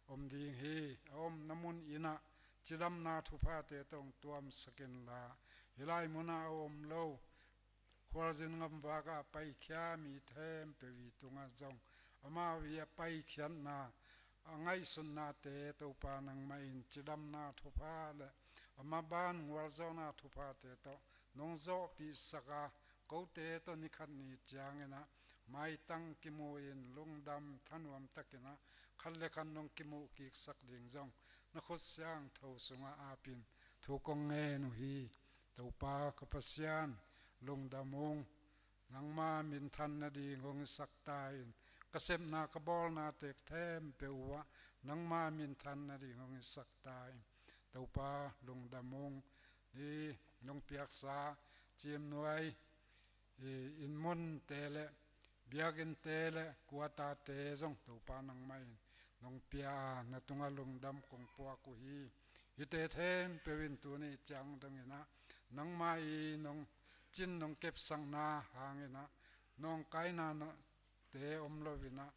อมดิ่งฮีอมน้ำมุนอินะจิดำนาทุพาเตตงตัวมสกินลาฮิไลมุนะอมโลควาจินงำวากาไปขี้มีเทมเปวีตุงะจงอามาวิยไปเขียนนาไงสุนนาเตตัวปานังไม่จิดำนาทุพาเลอามาบ้านวัลเจ้านาทุพาเตโตนงโจปีสกาเขาเตโตนิคันนิจางนะไม่ตั้งกิโมอินลุงดำทันวมตะกินะขันเลขันนงกิโมกิกสักดิ่งจงนขดเสียงเท่าสุงอาปินถูกกงเงินฮีตัวปากปัสยานลงดำมงนังมามินทันนาดีงงสักตายกษมนากบอลนาเตกเทมเปวะนังมามินทันนาดีงงสักตายตัวปาลงดำมงดีลงเปียกษาเจียมหน่วยอินมุนเตเลเบียกินเตเลกัวตาเตจงตัวปานังไม่นงเปียนาตุงลงดำคงปัวกุฮีฮิเตเทมเปวินตัวนี้จังตรงนี้นะนังไม่นงจินนงเก็บสังนาหางนะนงไกนาเตอมลวินะ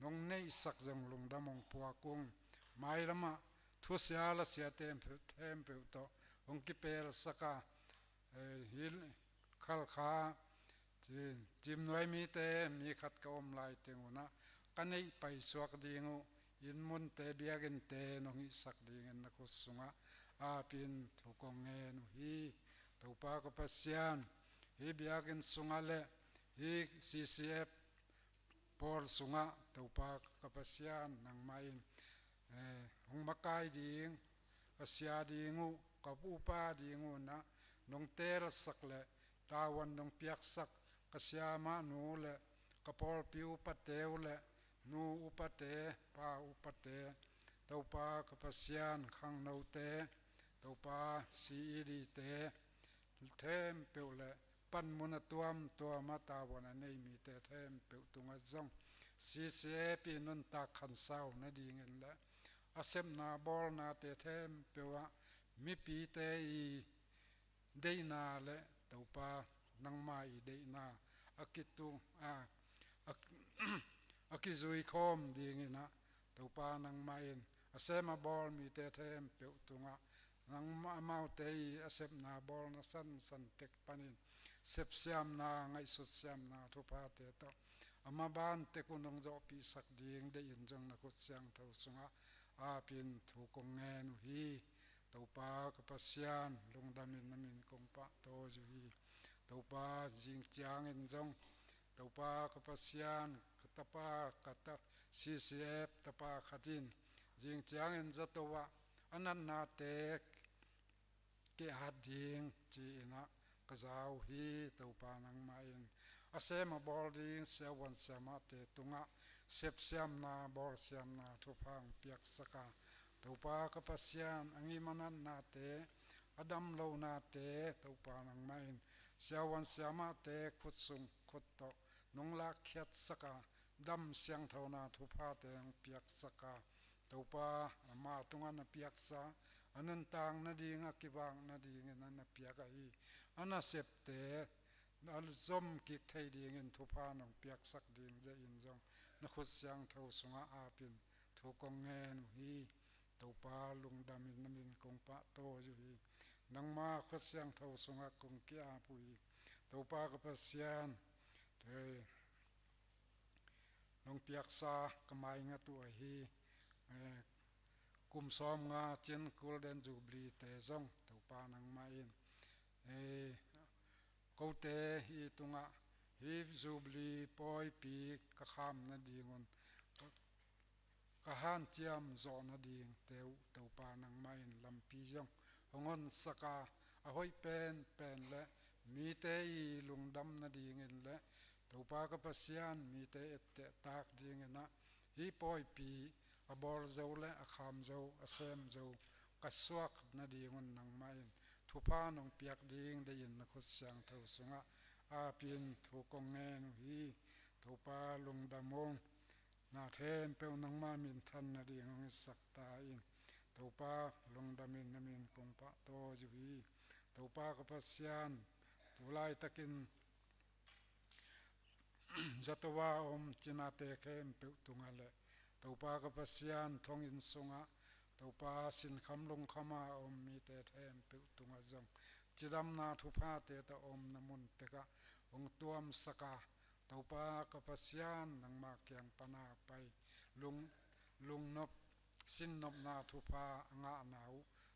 นงเนสักจงลงดำมงปัวกุงไม่ละมาทุเสียละเสียเทมเปวโตองกิเปลสกาฮิลขัลขาจิมหน่วยมีเตมีขัดกอมลายเตงนะกันให้ไปสวกดีงูอินมุนเตเบียกันเตนงอิสักดีเงินนักสุงะอาปินถูกกงเงินฮีตัวปากปัสยานฮีเบียกันสุงะเลฮีซีซีเอฟ Paul sunga taupa kapasian nang main hong makai ding asia dingu kapupa dingu na nong tel sakle tawan nong piak sak kasyama nu le kapol piu pateu le nu upate pa upate taupa kapasian khang nau te taupa si di te them peule pan muna tuam tua mata wana nei mi te them pe tunga zong si se pi nun ta khan sau na ding en la asem na bol na te them pewa mi pi te I deina le taupa nang mai deina akitu akizui khom ding ina taupa nang main asema bol mi te them pe tunga nang mau te asep na bol na san tek panin sep siam na ngai sut siam na thupa te to ama ban te kunong zo pi sak ding de in jong na khut siang tho sunga a pin thu kong nge nu hi taupa kapasian lungdamin namin kong pa to ju hi taupa jing chiang in jong taupa kapasian katapa kata CCF tapa khatin jing chiang in zatowa anan na te ke hading chi ina kazau hi taupa nang main asema bol ding sewan sama te tunga sep siam na bol siam na thupang piak saka taupa kapasian angi manan na te adam lo na te taupa nang main sewan sama te khutsung khutto nongla khyat saka dam siang thona thupa te piak saka taupa ma tunga na piak sa anun tang na ding akibang na ding na piak ai ana sep te al zom ki thei ding in thupa nong piak sak ding je in jong na khut siang tho sunga apin thu kong nge nu hi taupa lungdam in namin kong pa to ju hi nang ma khut siang tho sunga kong kia pui taupa kapasian te nong piak sa kamai nga tu hi kum som nga chen golden jubilee te zong taupa nang main kote hi tunga hi jubilee poi pi ka kham na dingon ka han chiam zo na ding teu taupa nang main lampi jong hongon saka a hoi pen le mi te I lungdam na ding en le taupa ka pasian mi te ette tak ding na hi poi pi a bol zo le a kham zo a sem zo ka swak na dingon nang main thupa nong piak ding de in na khut siang tho sunga a pin thu kong nge nu hi thupa lungdamong na them pe nang ma min than na ding ng sakta in thupa lungdamin namin kong pa to ju hi thupa ka pasian tulai takin zatowa om chinate khem pe tunga le taupa kapasian thong in sunga taupa sin kham long khama om mi te them pe tunga zong chidam na thupa te ta om namun te ka ong tuam saka taupa kapasian nang ma kyang pana pai lung nop sin nop na thupa nga nau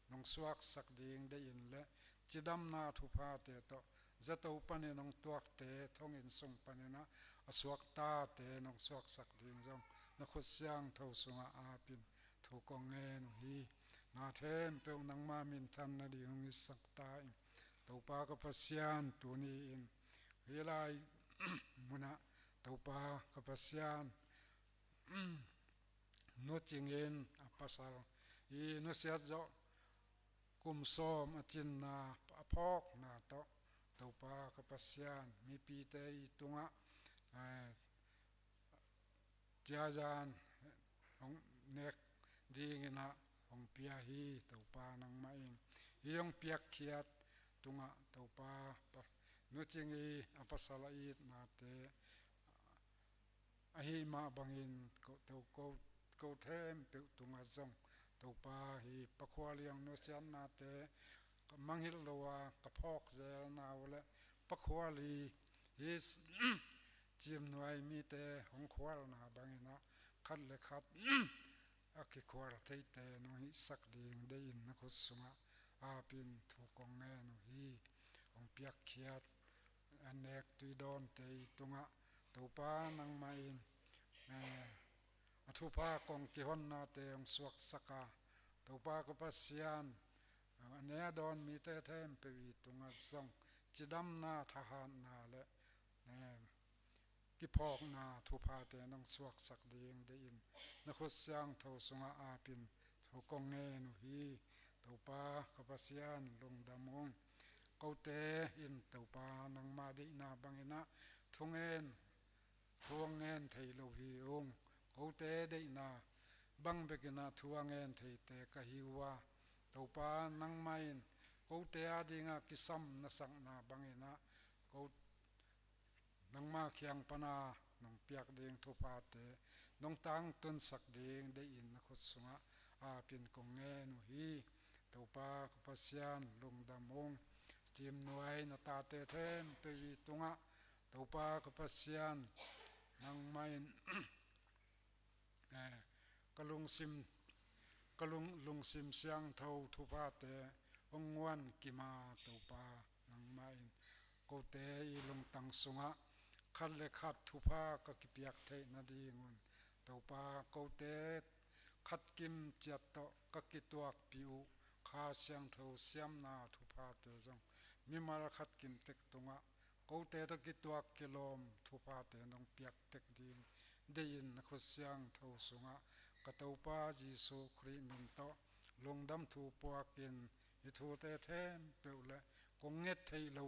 nong suak sak ding de in le chidam na thupa te to zato pane nong tuak te thong in sung pane na aswak ta te nong suak sak ding jong na khut siang tho sunga apin thu kong nge nu hi na them pe nang ma min than na ding ngi sak ta in taupa ka pasian tu ni in hilai muna taupa ka pasian no chingen apasal I no sia zo kum som achin na aphok na to taupa ka pasian mi pi te I tunga jajan ong nek ding ina ong pia hi taupa nang main yong piak khiat tunga taupa no chingi apasala I na te ahi ma bangin ko them pe tunga zong taupa hi pakhwaliang no siam na te manghil lowa kaphok zel na wala pakhwali his chim noi mi te hong khwal na bangina khat le khat aki khwal thei te no hi sak ding de in na khut sunga apin thu kong nge no hi ong piak khiat anek tui don te tunga taupa nang main อธุภากองกิฮอนนาเตองสวกสกาตัวปากปัสยานอันเนี้ยดอนมีเตเทมไปวิตุงซองจิดำนาทหารนาและกิพอกนาทุพาเตนองสวกสักเดียงได้ยินนักขุดเสียงเท่าสงอาปินทุกงเงนุฮีตัวปากปัสยานลงดำงเขาเตอินตัวปานังมาดินาบังอินะทุงเงินทวงเงินไทยโลฮีองเขาเตได้นาบังเบกินาทวงเงินไทยเตกะฮิวาตัวปานังไม่เขาเตอดีงากิซัมนสังนาบังอินะเขานังมาเขียงปนาน้องเปียกเดียงทุพาเตน้องตังตุนสักเดียงได้อินนักขุดสงะอาปินกงเงินฮีตัวปากปัสยานลงดำงจิมหน่วยนาตาเตเทมไปวิตุงะตัวปากปัสยานนังไม่กะลุงซิมลุงซิมเสียงเท่าทุพาเตองวันกิมาตัวปานังไม่กูเตอีลงตังสงะขัดเลขัดทุพากะกิเปียกเทนาดีงุนตัวปากูเตขัดกิมเจียตโตกะกิตัวปิวข้าเสียงเท่าเสียมนาทุพาเตจงมีมาลขัดกิมเต็กตงะกูเตตะกิตัวกิโลมทุพาเตนองเปียกเต็กดีได้ยินนักเสียงเท่าสงะกะตัวปาจีสุครีมินโตลงดำทูปวกินอิทูเตเทมเปวละกงเงตไทยลู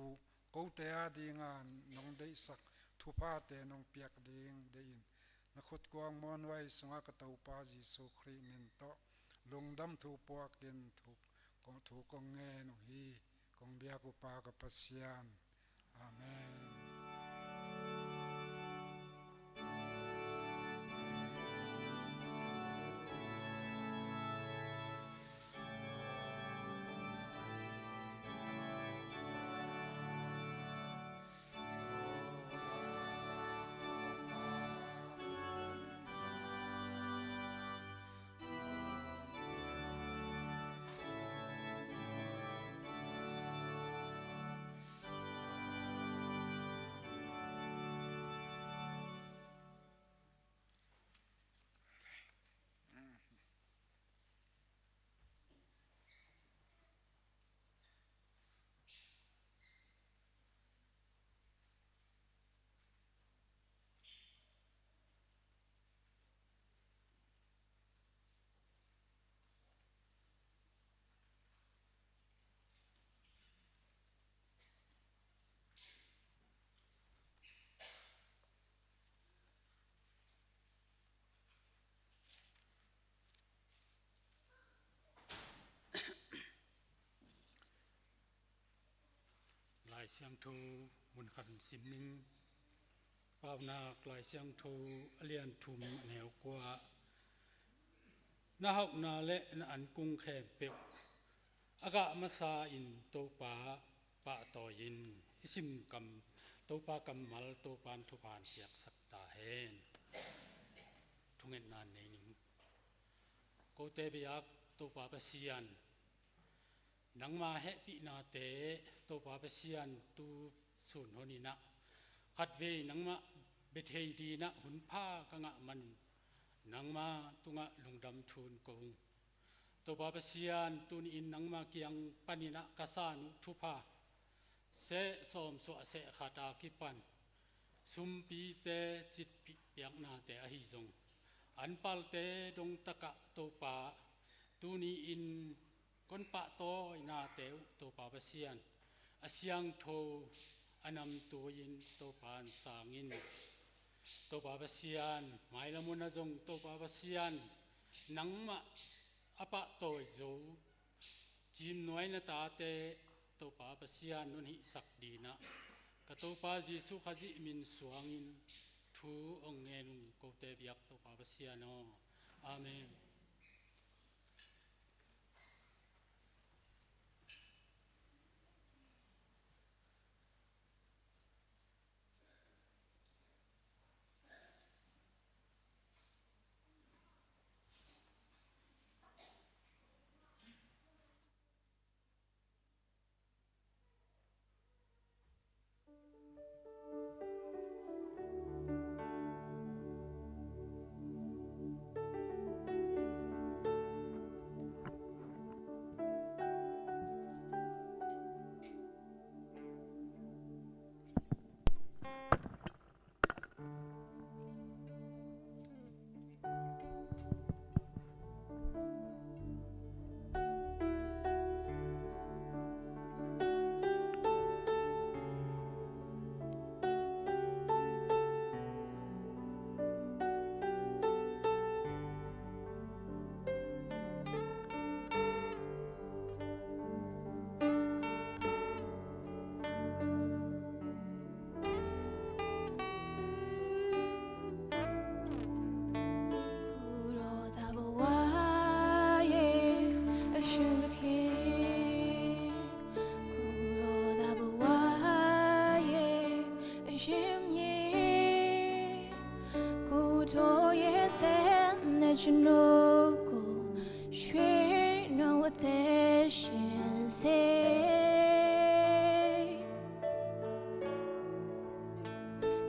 กูเตอาดีงานน้องได้สักทุพาเตน้องเปียกดีงได้ยินนักขุดกวางมอนไว้สงะกะตัวปาจีสุครีมินโตลงดำทูปวกินถูกกงเงนฮีกงเบียกุปากปัสยานอาเมน
ลายเสียงทูมุนขันสิมนิงปาวนากลายเสียงทูเลียนทุมแนวกว่านาหกนาเละนอันกุ้งแคบเปียวอากามาซาอินโตปาปะต่อยินอิสิมกำโตปากำมัลโตปานทุพานเสียกสักตาเฮนทุงเงินนานในนิงโกเตเบียกโตปาเปเซียนนังมาเฮปินาเตโตปาเปเซียนตูสุนหนินะขัดเวนังมาเบเทดีนะหุนผ้ากงะมันนังมาตุงะลุงดำทูนกงโตปาเปเซียนตูนอินนังมาเกียงปานินะกษานุทุพาเสสมสวเสขาตาคิปันสุมปีเตจิตปีเปียกนาเตอหิจงอันปัลเตดงตะกะโตปาตูนีอินคนปะโตนาเตวโตปาเปเซียนอาเซียงโทอันนำตัวยินโตปานสางินโตปาเปเซียนหมายละมุนจงโตปาเปเซียนนังมาอปะโตโจจิมน้อยนาตาเตโตปาเปเซียนนุนหิสักดีนะกะโตปาจิสุขจิมินสวงินทูองเงนุโกเตบิยักโตปาเปเซียนอาเมน
只能够学让我的心碎。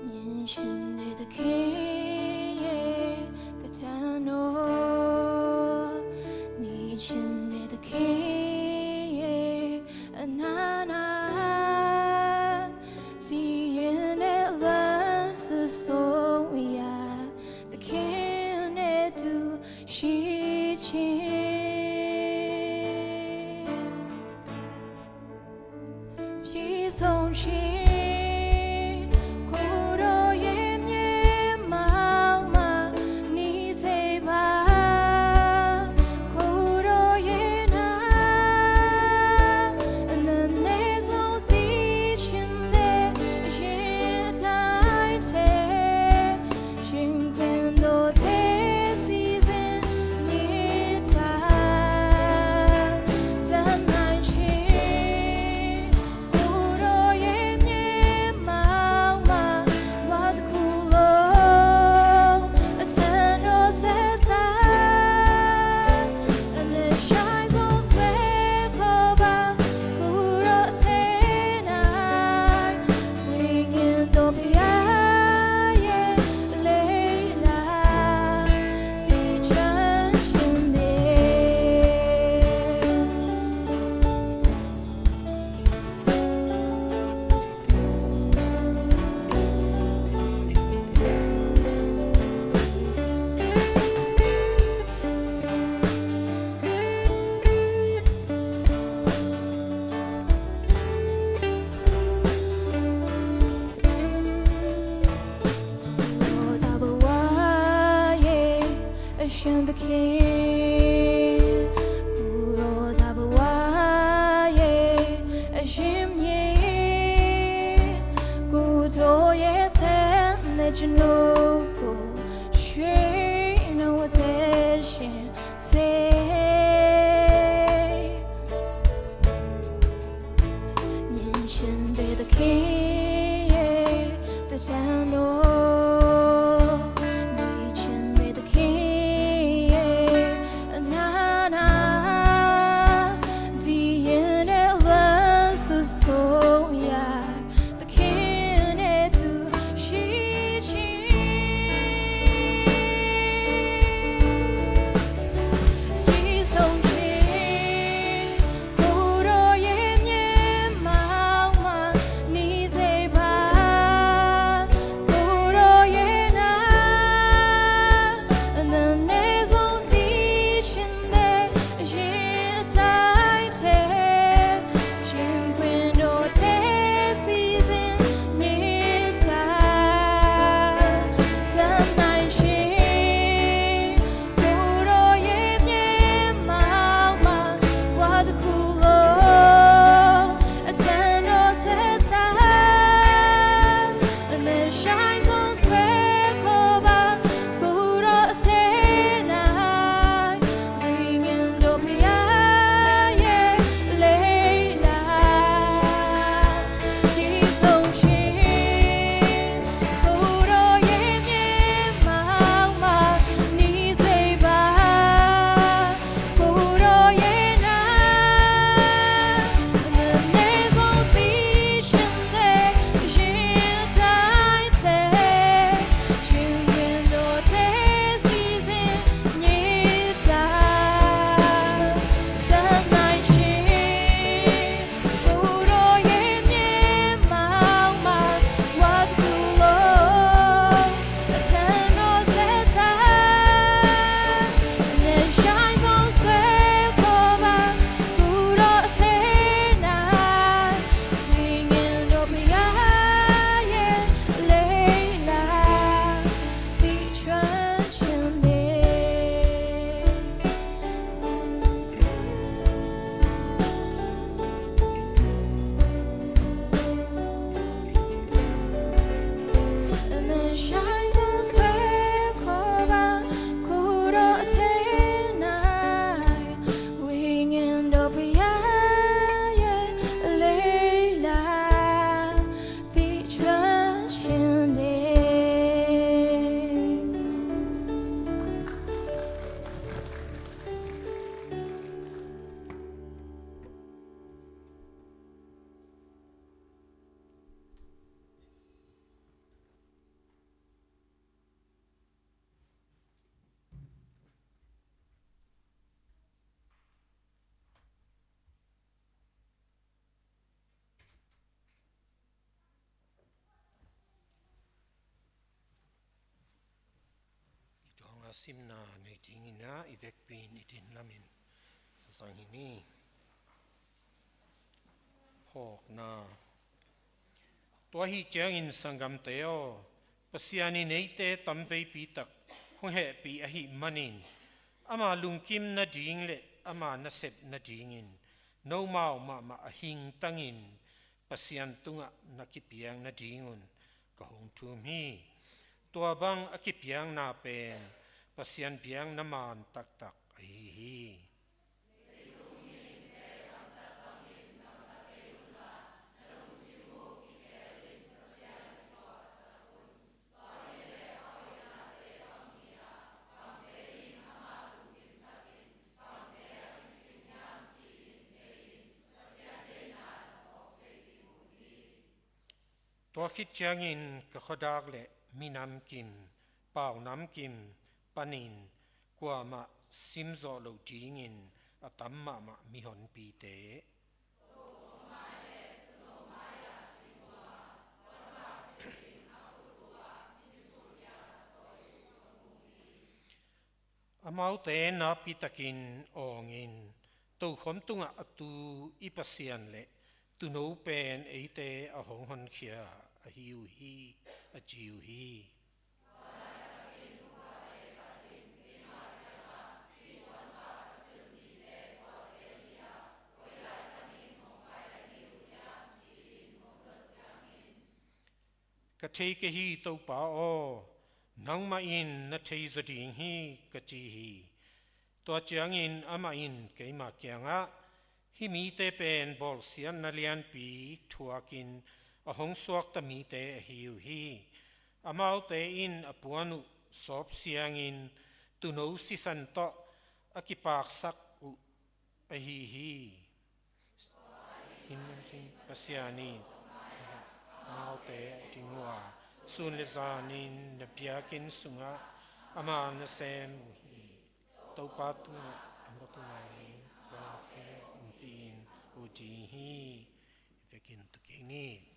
面前的看的他诺，你前的看那那，既然的乱世所呀的看的都是情。从前，孤独夜夜茫茫，你在吧？孤独夜那，那走的前的夜太太，尽管都在时间你他，但爱情。像的看，不若他不话耶，心耶，骨头也疼的只能够学让我的心碎。面前的看的承诺。Now
simna nei tingina ivek pin itin lamin sangini phok na tua hi chang in sangam teo pasiani nei te tamvei pi tak hong he pi a hi manin ama lungkim na ding le ama na sep na dingin no mau ma a hing tangin pasian tunga nakipiang na dingun kahong thum hi tua bang akipiang na pen pasian piang naman tak tak hi tua khit changin ka khodak le minam kim pau nam kim panin kwa ma simzo lo jingin atamma ma mi hon pi te amau te na pitakin ongin to khom tunga atu ipasian le tu no pen eite a hong hon khia a hiu hi a jiu hi ka thei ke hi to pa o nang ma in na thei zoding hi ka chi hi to chiang in ama in ke ma kyanga hi mi te pen bol sian na lian pi thuakin a hong suak ta mi te hiu hi amau te in apuanu sop siang in tu no si san to akipak sak u a hi in pasiani mau te tingwa sun le zanin na piakin sunga ama na sem to patu amatu ni wa ke pin uji hi vekin to kini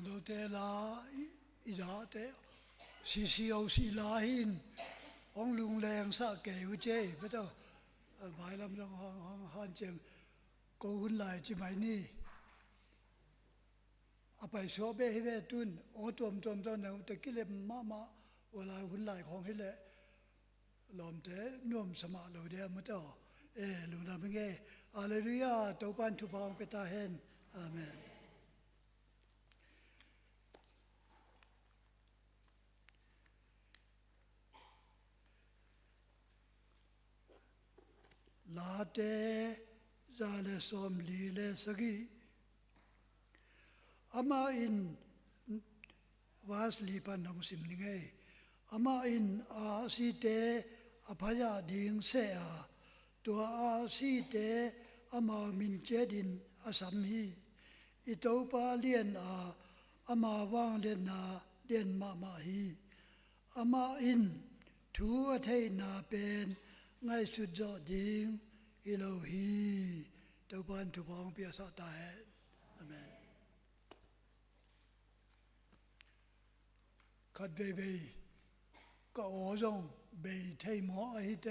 đâu thế là ý đó thế xì la hin ông lung leng sa kêu chế biết đâu bài làm trong hòn chừng cô hun lại chỉ mấy ni à bài số bé về tuần ô tôm nàoแต่กิเลสมาเวลาหุ่นไหลของให้แหละลมเตน่วมสมาโลเดียมั้งต่อลุงดำเป็นไงอาเลลูยาตัวปันทุบองเปตาเฮนอาเมนลาเตซาเลสอมลีเลสกีอามาอินวาสลีปันของสิมลิงเออามาอินอาซีเตอภัยดิงเสียตัวอาซีเตอามามินเจดินอาสัมฮีอิโตปาเลียนอามาวางเลียนนาเลียนมาฮีอามาอินทูอเทนาเป็นไงสุดยอดดิงอิโลฮีตัวปันทุบองเปียสตาเฮอาเมนขัดเบยก็โอ้จงเบยเทหมอไอ้เต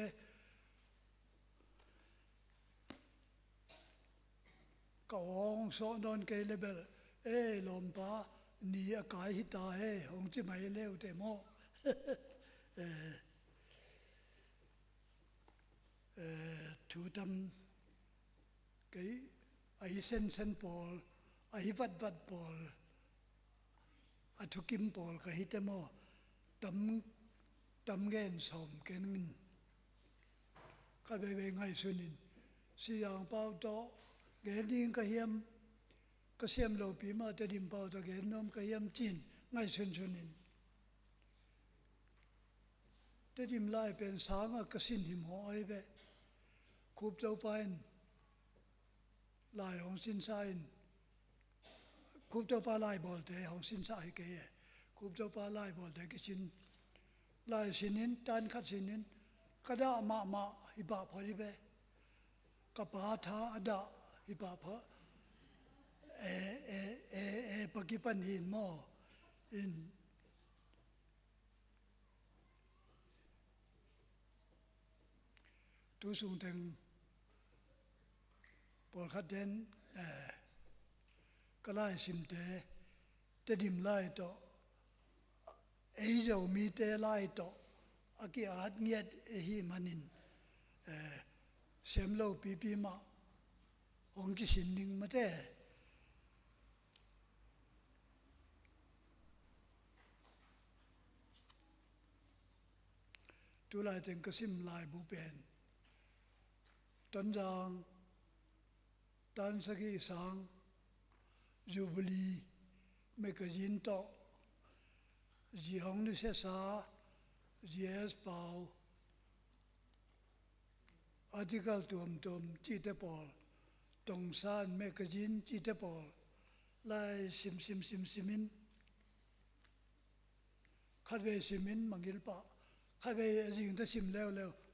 ก็องสอนนเกลเบลลมปานี่อากาศหิตาองจะไม่เลวแต่หมอถูดำกี่ไอ้เส้นปอลไอ้วัดปอลอัทุกิมปอลก็หิตมอตำเงินสมเกินก็ไปไงสุนินสิยังเป่าโตเงินดิ้งก็เฮียมก็เสียมโลปีมาแต่ดิมเป่าโตเงินน้อมก็เฮียมจีนไงสุนินแต่ดิมไล่เป็นสางก็สินหิมหอยไปคูบเจ้าไปไล่ของสินไซน์คูบเจ้าปลาไล่บอลเตะของสินไซน์เกยคูบเจ้าปลาไล่บอลเตะก็สินไล่สินินตันขัดสินินก็ได้มาฮิบาพอดีไปก็ปาทาอดาฮิบาพปกิปันหินมออินตัวสูงถึงปอลขัดเดนก็ไล่สิมเตแต่ดิมไล่ต่อจะมีเตไล่ต่ออากิอาดเงียดฮีมันินเสียมโลปีมาองกิสินนิงมาเตตัวไล่ถึงก็สิมไล่บุเป็นตอนจางตันสกีสังจูบลีเมกจินโตจีฮงนิเซซาจีเอสเปาอาร์ติเคิลตัวมจีเตปอลตงซานเมกจินจีเตปอลไล่ซิมินขัดเวซิมินมังกิลปะขัดเวจิงตะซิมเลว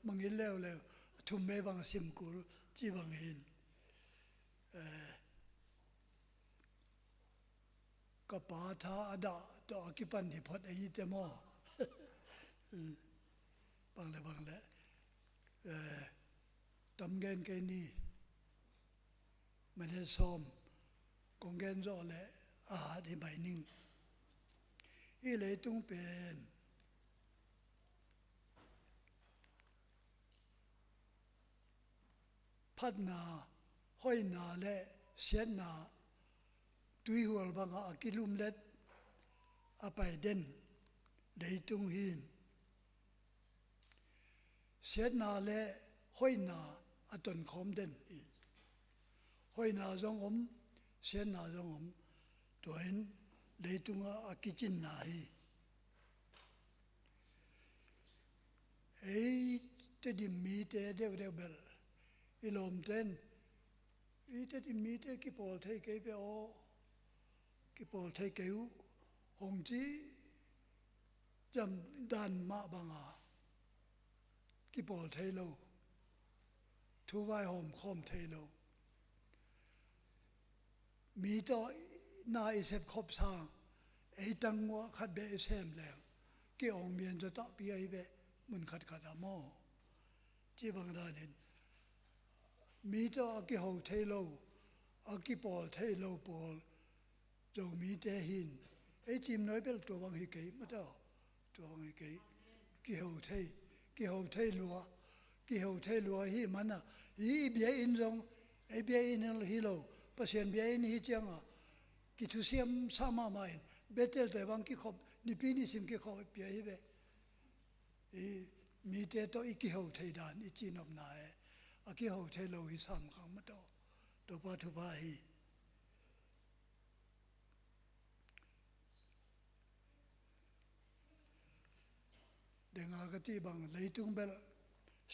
มังกิลเลวทุ่มเมบังซิมกุลจีบังหินก็ปาทาอดาต่อกิปันหิพดไอ้เตมอบางเลยตำเงินแกนี่ไม่ได้ซ้อมกงเงินจ่อแหละอาหารที่ใบนิ่งอีเลยต้องเป็นพัดนาห้อยนาและเสียนนาตุยหัวบางอากิลุมเล็ดอาไปเด่นได้ตุงหินเสียนนาและห้อยนาอาตนคอมเด่นห้อยนาจงอมเสียนนาจงอมตัวเห็นได้ตุงอากิจินนาฮีจะดิมีเตเดียวเบลอีลมเต้นจะดิมีเตกิปอลเทเกเปโอกิปอลเทเกวหงจีจำดันมาบังอากิปอลเทโลทูไวหอมคอมเทโลมีต่อนาอิเซบคบสร้าง ไอ้ตั้งว่าขัดเบะเซมแล้วเกี่ยวเมียนจะต่อปีไอ้เบะมันขัดอะมอจีบังดานินมีตัวอากิหูเทโลอากิปอลเทโลปอลจะมีเตหินไอ้จิมน้อยเป็นตัวบังฮิกไม่ได้ตัวบังฮิกกิหูเทลัวกิหูเทลัวฮิมันอ่ะฮีเบียอินจงไอ้เบียอินฮิโลภาษาเบียอินฮิจังอ่ะกิทุเซียมสามาไม่เบเตลแต่บางกิขบนิพินิสิมกิขบเบียฮิเบมีเตโตอีกิหูเทดานอีจีนอบนายอากิหูเทโลฮิสามครั้งไม่ได้ตัวปัทุบาฮีเด็กอากาศที่บางเลยตุงเบล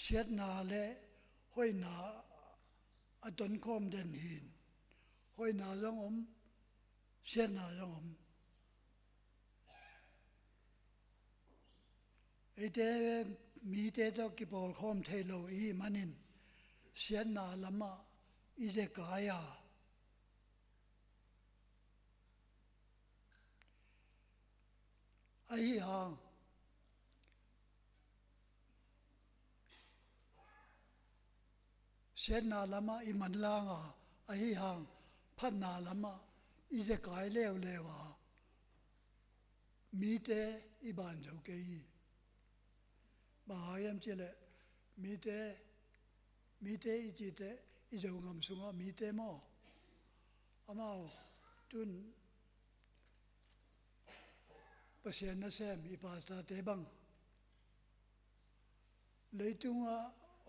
เสียดนาเล่ห้อยนาอัตนคอมเดนหินห้อยนาจังเสียดนาจังไอ้เต้มีเต้ตัวกิบอลคอมเทโลอีมันินเสียดนาลมาอิเจกายาไอ้ห่างเช่นนาลมาอิมันลางไอ้ห่างพันนาลมาอิจะกายเลวเลวมีเตอิบานเจ้าเกยบางอย่างเจเลมีเตอิจิเตอิจะงามสุงามีเตมออามาตุนภาษาเนเซมอิปาสตาเตบังเลยตุง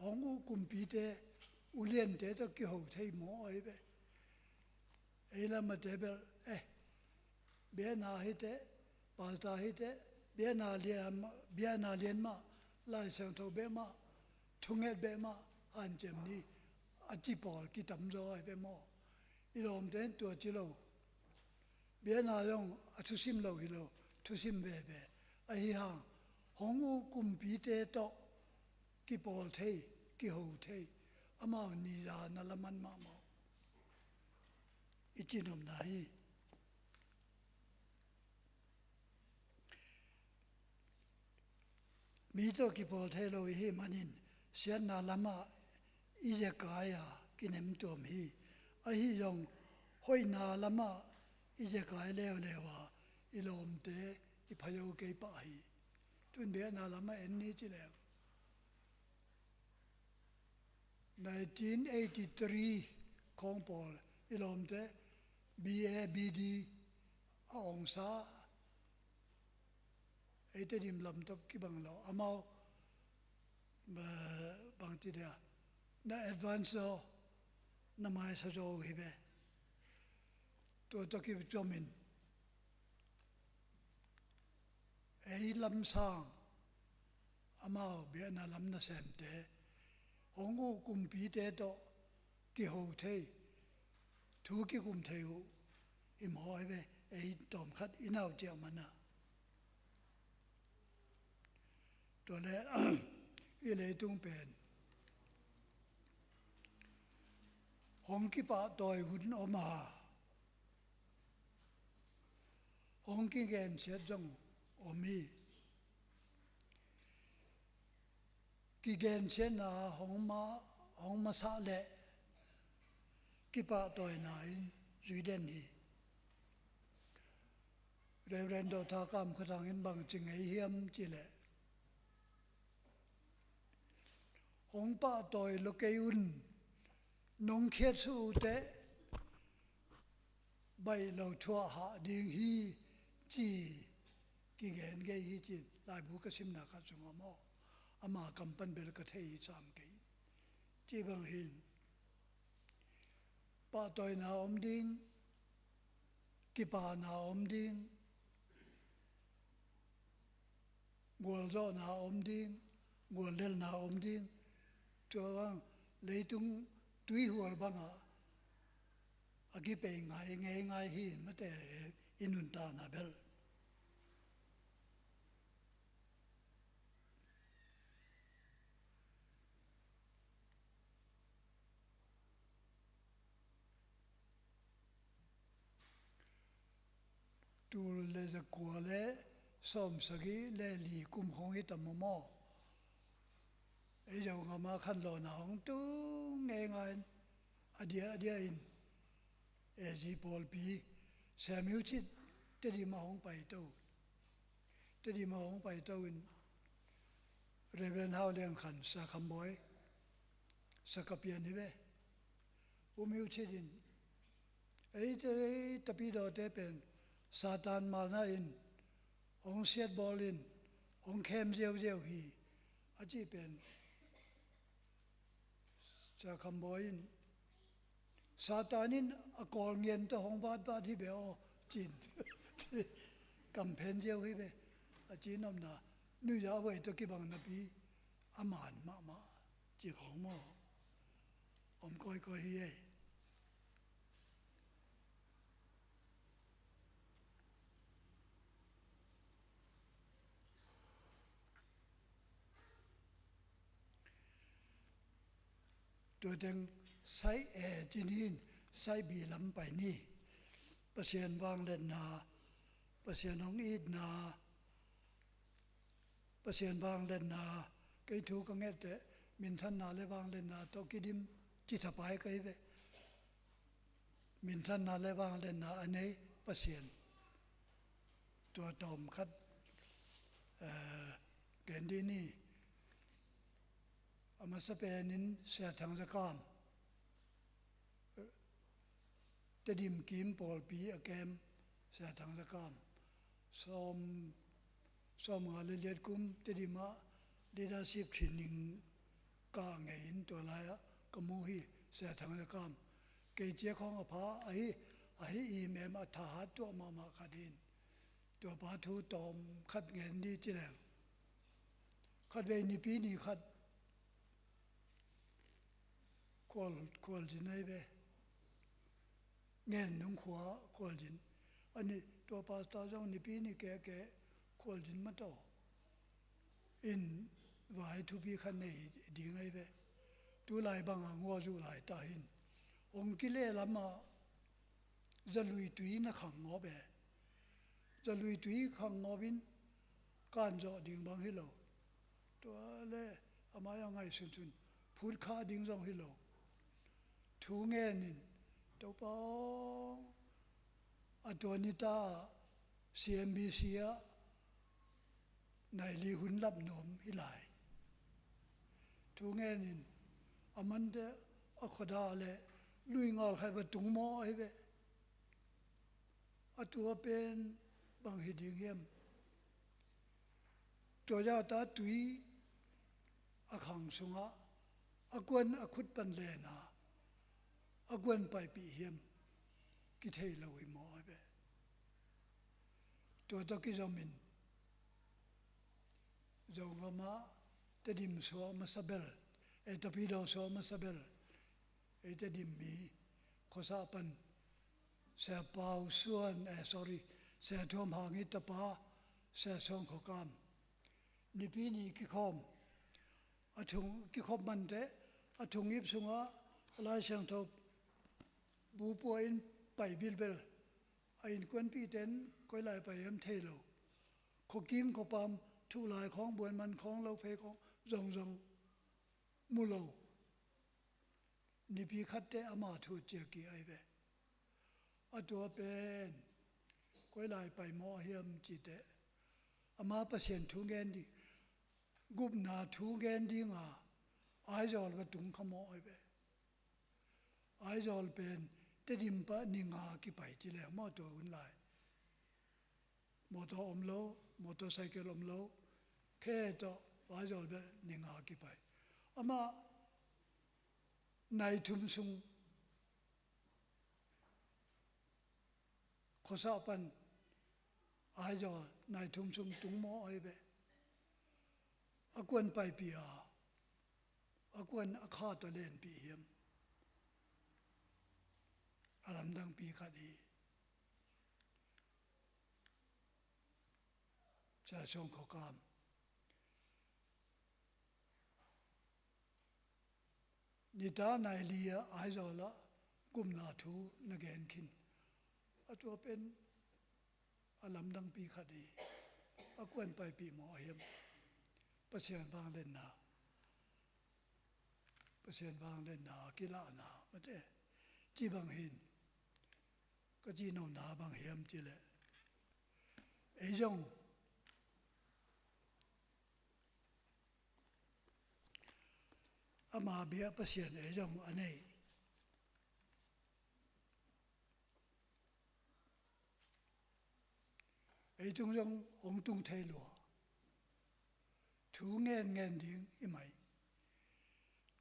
องอุกุมปีเตอุเลียนเตตกิหูเทหมอไอ้เบไอ้ละมาเตเบเบียนาฮิเตปาสตาฮิเตเบียนาเลียนมาลายเซงโตเบมาทุงเอ็ดเบมาอันเจมนี้อจิปอลกิตัมโซไอ้เบมออีลอมเตนตัวจิโลเบียนาลงอทุซิมโลฮิโลทุซิมเบไอ้ห่างองอุกุมปีเตโตกิปอลเทกิหูเทอามาหนีจานั่นละมันมาเมาอิจินอมนายมีตัวกิปอลเทโลฮีมันินเสียนาละมาอิเจกายากินเอ็มตัวมีไอ้ยองห้อยนาละมาอิเจกายเลวเลวอิลอมเตอิพยโอเกปะฮีตุนเบียนาละมาเอ็นนี้จิเลว1983ของปอลอิลอมเต BABD องศาไอ้เตดิมลำตกกิบังเราอามาบางทีเดียน่าแอดวานซ์น่าไม่สะดวกฮิเบตัวตกิบจอมินไอ้ลำสางอามาเบียน่าลำน่าเซมเตองค์กุมปีเตโตกิหูเททุกิกุมเทหูอิมหอยเบไอ้ตอมขัดอินเอาเจ้ามันนะตัวเล่อิเลตุงเป็นหงกิปะตอยหุ่นออกมาหงกิเกนเสียจงอมีกิเกนเชนาหงมาสะเลกิปะตอยนายรีเดนฮีเรนโดทากามขดังอินบังจิงไอเฮียมจิเลหงปะตอยโลเกยุนนงเคสูเตใบเหล่าทัวหาดิงฮีจีกิเกนเกฮีจีลายบุกสิมนาคาจุงอมออามากัมปันเบลกเทยสามเกยจีบังหินปะตอยนาอมดิงกิปานาอมดิงกัวลโซนาอมดิงกัวเลลนาอมดิงตัวว่าเลยตุงตุยหัวบังอากิเปงไงหินมาแต่อินุนตานาเบล ตูเลจะกลัวเล่ส้มสกีเล่ลีกุมของอิตามมอไอ้เจ้าก็มาขันหล่อหนองตู้เงยงานอเดียอินเอจีพอลปีแซมิวชิดเตดีมาหงไปตู้เตดีมาหงไปตู้อินเรเวนเฮาเลียงขันสักคำบอยสักเปียนนี่เว้มิวชิดินไอ้ตะปีดอเตเป็นซาตานมาหน้าอินองเสียดบอลินองเข้มเจียวฮีอาจีเป็นจะคำบอยน์ซาตานินอกอลเงียนตัวของบาดที่เบลจีนกำเพนเจียวฮีเบอาจีนอมนานู่ยาไว้ตัวกี่บังนับปีอามานมาจีของมออมก้อยเฮียตัวเต็งใส่จีนินใส่บีลำไปนี่ประเสียนวางเล่นนาประเสียนน้องอีดนาประเสียนวางเล่นนาไก่ถูกก็เงี้ยแต่มินทันนาเลวางเล่นนาตัวกิดิมจิตไปไก่เวมินทันนาเลวางเล่นนาอันนี้ประเสียนตัวตอมคัดเกณฑ์ดีนี่อามาสเปนินเสียทางสกามจะดิมกิมปอลปีอแกมเสียทางสกามซ้อมงานเลียดกุมจะดิมาดีดาสิบชินิงกาไงอินตัวไรอะกมูฮีเสียทางสกามเกจเจ้าของอภาไอ้อีเมมอัฐาตัวมาคดินตัวปาทูตอมคัดเงินดีจีแรงคัดเวนิปีนี่คัดควอลจินไอ้เบ้เงินนุ่งขวาควอลจินอันนี้ตัวปาสตาจงนิปีนี่แกควอลจินมาต่ออินวายทุบีขันในดิ่งไอ้เบ้ตัวลายบางงัวจูลายตาหินองกิเลลำมาจะลุยตุยนักขังงอเบ้จะลุยตุยขังงอบินการจ่อดิ่งบางฮิโลตัวเล่อามายังไงสุนพูดข้าดิ่งจงฮิโลทูเงินตัวป้องอตัวนิตา CMBC ในลีหุนรับหนมฮิไลทูเงินอามันเดอขดาเลลุยงอลใครประตุงมอไอ้เบ้อตัวเป็นบางฮิดิงเฮียมตัวยาตาตุยอขังสุงะอกวนอคุดปันเลนาอกวนไปปีเฮียมกิเทลวิมอไอ้เบ้ตัวตะกิจอมินจงกมาตดิมสวมาสเบลตะพีดอสวมาสเบลตดิมมีข้อสาปันเสียเปาส่วนsorry เสียท่วมหางิตปาเสียส่งขกามนิปีนี้กิคอมอถุงกิคอมมันเตอถุงยิบสุงะลายเชียงทบบูปวยไปบิลเบลอินควนปีเต็นก็ลายไปเอ็มเทโลขกิมขปามทุลายของบวนมันของเราเพของจงมุโลนิปีคัดเตอมาทูเจกีไอเบอตัวเป็นก็ลายไปมอเฮียมจิเตอามาเปอร์เซ็นต์ทุเงินดีกุบนาทุเงินดีงาไอจอลไปตุงขโมยไปไอจอลเป็นเตดิมปะนิงากี่ไปจีแหลมอตัวอุ่นลายมอเตอร์อมโลมอเตอร์ไซค์อมโลแค่ตัวไอจอลเป็นนิงากี่ไปอามาในทุมซุงข้อสอบปันไอจอลในทุมซุงตุงมอไอเบอากวนไปปีอาอากวนอาคาตัวเล่นปีเฮียมอารมดังปีคดีจะส่งขอกามนิตาในเลียไอจอละกุมนาทูนเกนคินตัวเป็น อาลำดังปีขัดดีอากวนไปปีหมอเฮียมประเชียนบางเล่นนาประเชียนบางเล่นนากีฬานาไม่ได้จีบางหินก็จีนนาบางเฮียมจีเลยไอ้จงอามาเบียประเชียนไอ้จงอันนี้ไอ้จงองตุงไทยหลัวถูเงินดิ้งอีไหม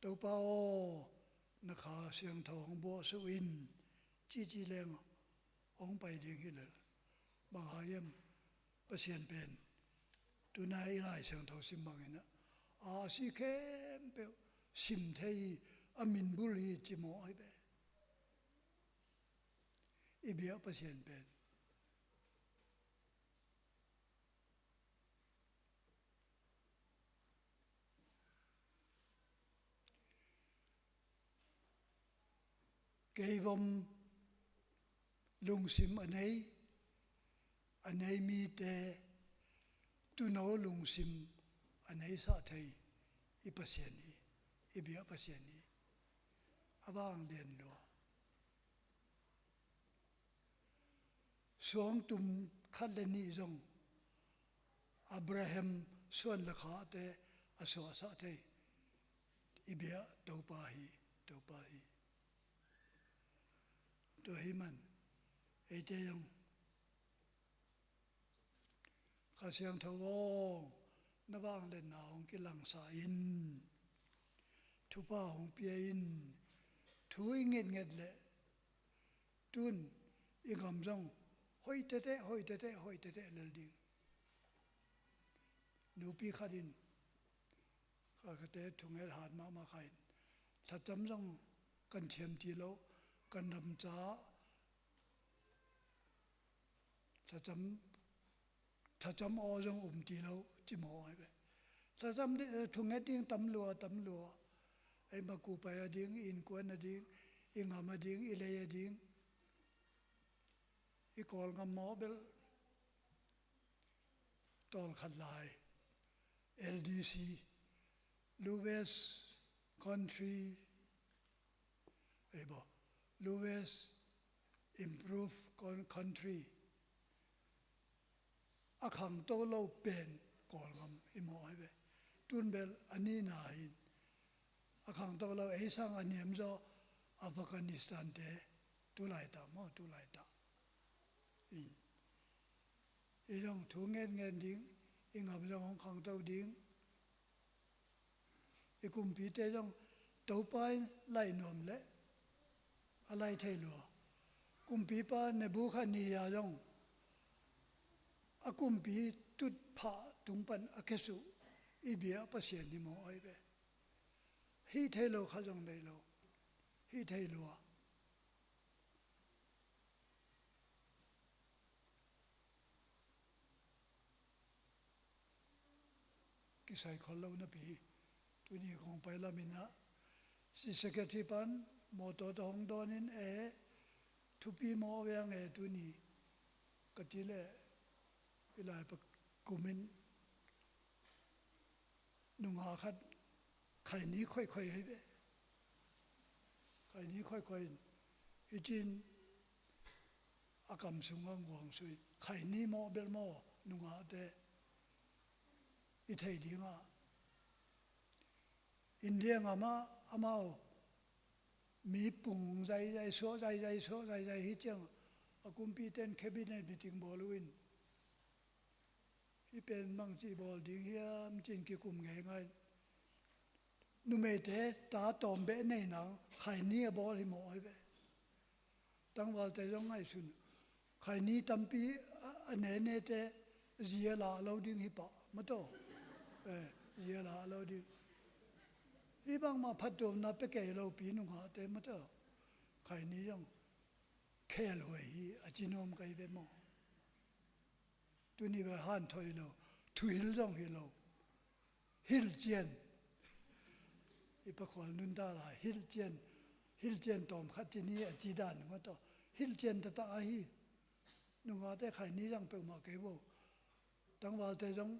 ตัวเป้านักข่าวเสียงทองบัวสุอินจีแรงองไปดิ้งฮิเลยบางหายมประเชียนเป็นตัวนายไล่เสียงทองสิมบางเนะอาสิเข้มเปลสิมไทยอามินบุรีจิโมไอเบอีเบียประเชียนเป็นเกี่ยวกับลุงซิมอันไหนมีแต่ตุนเอาลุงซิมอันไหนสะไทยอีปัสยานีอีเบียปัสยานีอาบางเรียนรู้สองตุมขัดเลนีจงอับราฮัมส่วนละขาแต่อสวสะไทยอีเบียเต้าปาฮีตัวให้มันไอ้เจ้าข้าเสียงทวงนบางเล่นหนาวกิลังสาอินทุป้าของเปียอินถุยเงียดเลยตุนอีกคำสั่งห้อยเตะเลดิงนูปีขัดินข้าก็เตะถุงเงินหาดมาใครถ้าจำสั่งกันเทียมทีแล้วกันดำจ้าถ้าจำอจงทีแล้วจิมอยไปถ้าจำถุงเงินดิ้งตำลัวไอ้มากูไปดิ้งอินกวนดิ้งอิงหามาดิ้งอิเลยดิ้งอีกอลกับหมอเบลตอลขัดลาย LDC Lewis Country ไอ้บอกLewis Improve Country อาขังโตเราเป็นก่อนคำอิมอยไปตุนเบลอันนี้นายอาขังโตเราไอ้สังอันนี้มันจะอัฟกานิสถานเตตุไลตามอตุไลตาอีจงถุงเงินดิ้งอีงกับจงของขังโตดิ้งอีกุมพีเตจงเต้าไปไล่นวมเละอะไรเทลัวกุมปีปาเนบุขันนียาจงอากุมปีตุดผาตุงปันอาเคสุอีเบียปัสยานิโมไอเบฮีเทโลขจงได้โลฮีเทลัวกิสัยคนเรานะปีตัวนี้คงไปละมินะสิสเกติปันโมโตตองดอนินทุปีโมเวียงตัวนี้ก็ทีละเวลาปกุมินนุ่งหาคัดไข่นี้ค่อยๆให้ไปไข่นี้ค่อยๆฮิจินอากำสุงงวงสุยไข่นี้โมเบลโมนุ่งหาแต่อิทัยดีงาอินเดียงอามามีปุ่งใจโซ่ใจฮิตจังอากุมพีเต้นแคบิเนตมีติงบอลวินที่เป็นบางจีบอลดิ้งเฮียมจินกิกุมไงนุ่มเตะตาตอมเบะในหนังไข่นี้บอลให้หมอยไปตั้งวันแต่ยังไงสุนไข่นี้ตั้มปีอันเนเตะเจียลาเราดิ้งฮิปะมาโตเจียลาเราดิ้งนี่บางมาพัดโดมนับไปแก่เราปีนุ่งหาเต็มมาเถอะใครนี้ยังแค่รวยอาจินอมไกไปมอตัวนี้ไปหันถอยเราถุยลงให้เราฮิลเจียนอีปะขวัญนุนดาลายฮิลเจียนตอมขัดที่นี่อาจิดานมาต่อฮิลเจียนตะตาฮี นุ่งอาแต่ใครนี้ยังเปิดมาเก็บตั้งว่าแต่จง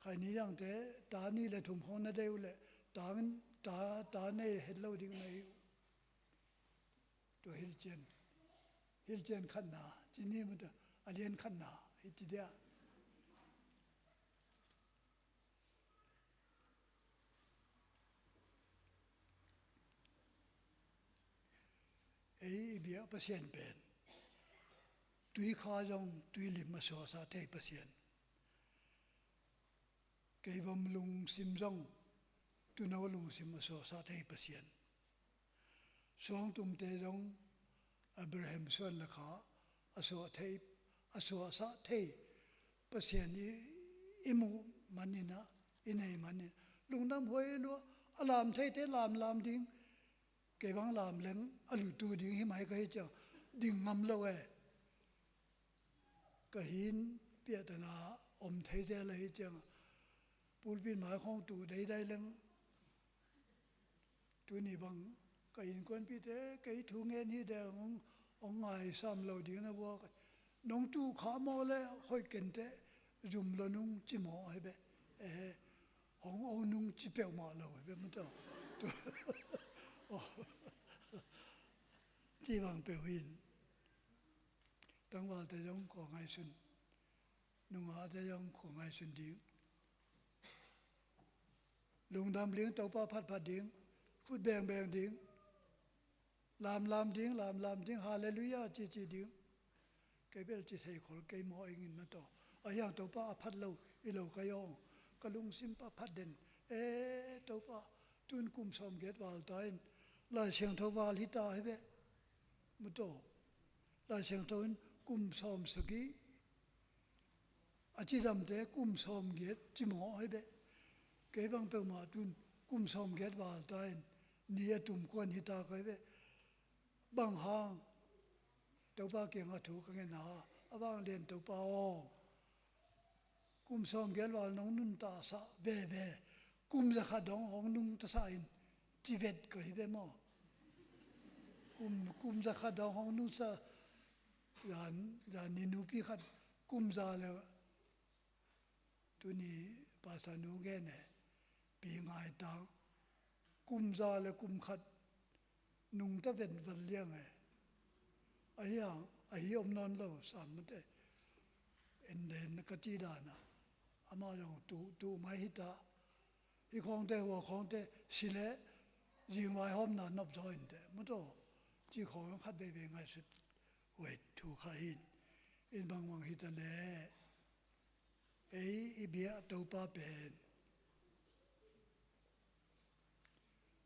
ใครนี้ยังแต่ตานี่เลยถุมห้องนั่นเดียวเลยตาในเห็นเราดิ้งในตัวฮิลเจนขันนาที่นี่มันจะอาเลียนขันนาฮิตเดียเบียเปอร์เซ็นต์เป็นตุยข้าจงตุยลิมมาสอสาเทเปอร์เซ็นต์เกี่ยวกับลุงซิมจงตุนเอาลุงซิมมาสอสาเทเปอร์เซ็นต์สองตุ่มเตจงอับราฮัมส่วนละข้าอสอเทอสอสาเทเปอร์เซ็นต์นี้อิมูมันนี่นะอินัยมันนี่ลุงน้ำหวยลัวอลามเทลามดิ้งเก็บบังลามเล้งอลุตูดิ้งหิมายก็ให้เจ้าดิ้งงำละเวก็หินเปียตนาอมเทเจเลยเจ้าปูนปินหมายของตูได้เล้งตัวนี้บังก็หินคนพิเตก็หินทุ่งเงินที่เดียวองไงซ้ำเราดิ้งนะว่าน้องตูขาโมเลยห้อยเกินเตจุ่มละนุ่งจิหมอให้เบของเอานุ่งจิเปียวมาเราให้เบมันเจ้าที่บางเปลวินตั้งว่าแต่ยังของไงสุนนุ่งอาแต่ยังของไงสุนดิ้งลุงดำเลี้ยงเต่าป้าพัดดิ้งพูดแบ่งดิ้งลามดิ้งฮาเลลูยาจีดิ้งแกเบลจีเทขอแกมอเองนั่นต่ออาอย่างเต่าป้าพัดเราอีเราก็ยองก็ลุงซิมป้าพัดเด่นเต่าป้าตุนกุมสมเกตวาลตายลายเชียงทวาลิตาให้เบมุโตลายเชียงทวนกุมสมสกีอาจิดำเตกุมสมเกตจิหมอให้เบเก็บังเปมาตุนกุมสมเกตวาลตายเนี่ยตุ่มกวนฮิตาให้เบบางหางเต่าป้าเก่งถูกกันนะบางเรียนเต่าป้ากุมสมเกตวาลน้องนุ่นตาสะเบกุมจะขัดดองของนุ่งตาสายจีเวตก็ให้เบมอกุมจะขัดดองของนุ่งซะยานนินูปีขัดกุมจะเลยตัวนี้ภาษาหนูแก่เนี่ยปีง่ายต่างกุมจะเลยกุมขัดนุ่งตะเป็นวันเลี้ยงไงไอ้อมนอนเราสามมันได้เอ็นเดนกจีดานะอามาลองตูไม่ฮิตาที่ของแต่หัวของแต่สิเลยิงไว้ห้อมนานนับจอยแต่มันโตที่ของขัดเบงไงสุดเวทถูกขาหินอินบางวังฮิตาเลอีเบียตัวป้าเป็น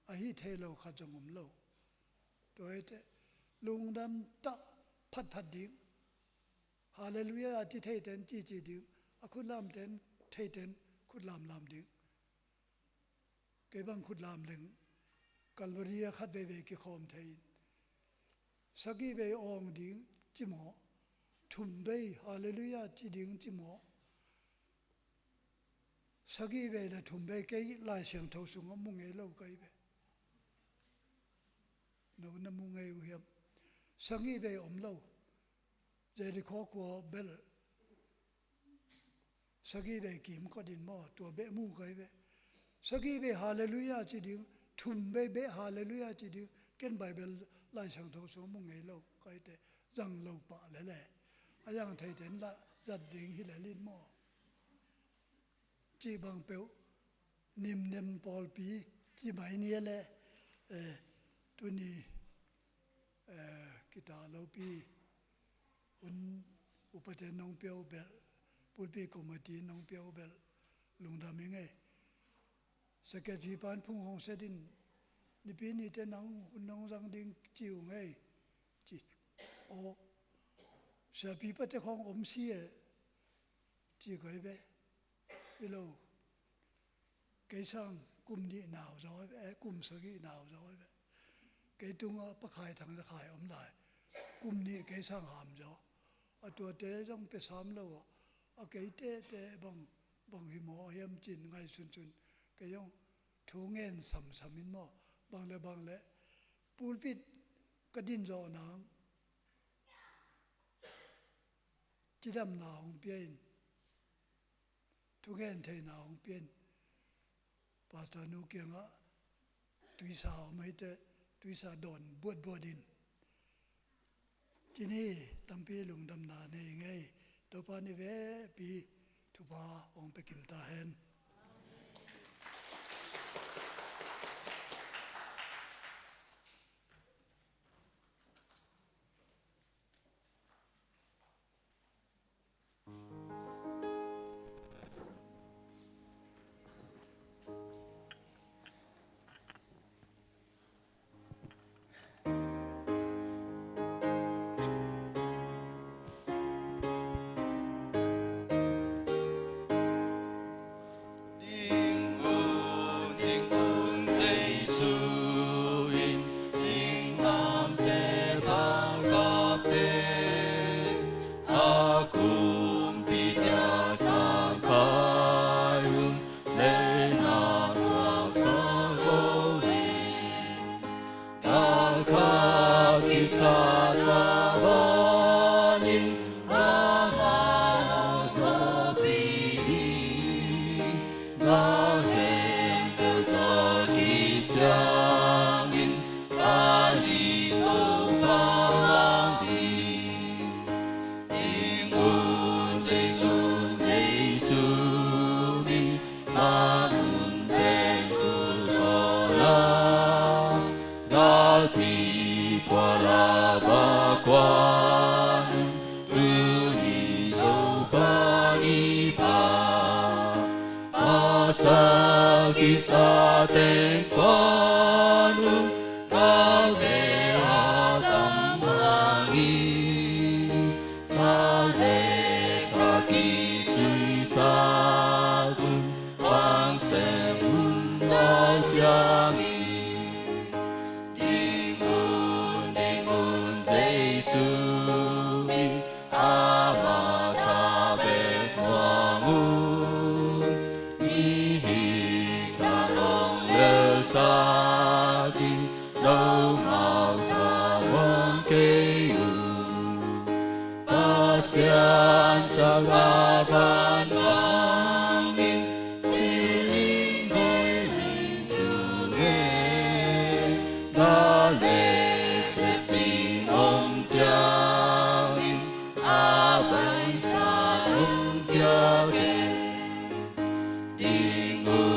ไอ้เทโลขัดจงมโลตัวเอเตลุงดำตะพัดดิ้งฮาเลลูยาที่เทเตนจีดิ้งอาคุณลามเตนเทเตนคุณลามดิ้งเก็บังขุดลามหนึ่งกัลวารีขัดเบกิคอมไทยสกีเบอองดิ้งจิหมอทุมเบฮาเลลูยาจีดิ้งจิหมอสกีเบและทุมเบเกยลายเสียงทศงมุงเอโลกเบเรานมุงเอวเหียมสกีเบอมโลเจริโคกัวเบลสกีเบกิมก็ดินมอตัวเบมูเกยเบสกีเบฮาเลลูยาจีดิวทุมเบฮาเลลูยาจีดิวเก็นไบเบิลไล่สังทศมุงไงโลก็ไอเตจังโลปะเลยแหละอายังไทยเห็นละจัดดิงฮิเลลินมอจีบางเปียวนิมปอลปีจีไม่เนี่ยแหละตัวนี้กิตาโลปีอุปเทนน้องเปียวเบลปุลปีกมตีน้องเปียวเบลลุงดำยังไงสเก็ตจีปานพุ่งหงเสดินนี่ปีนี้แต่น้องรังดิ่งจิ๋วไงจิโอเสียปีปัตตของอมเสียจีก็ไอ้เบ้อีโลเกยสังกุมนี้หนาวร้อยกุมสกีหนาวร้อยเกยตุงปะขายทางตะขายอมได้กุมนี้เกยสังหามจ้อตัวเตะต้องไปซ้ำแล้วเกยเตะบังหิมอเฮียมจินไงสุนก็ยังถูเงินสำมินมอบางเลยปูนปิดก็ดินจอน้ำ chỉ đâm nào không biết thu nghe thấy nào không biết bà ta nu kia ngã tuy sao mấy thế tuy sao đòn buốt đi chỉ ní tâm pi lùng đâm nà này ngay đâu pa ni về pi thu ba ông pe kim ta hen
Sa tên quan cao đề hạ tâm nghi ta lệ ta kỳ suy sa quân quang sẽ phun bao cha mi tình ơn Giêsu mi a ma cha bê soang sa đi đâu màu thà vang kêu pasian jaga ban bangin siling boy ring to nghe ga lệ septing om changin a bay sa ông kia gen tình ơn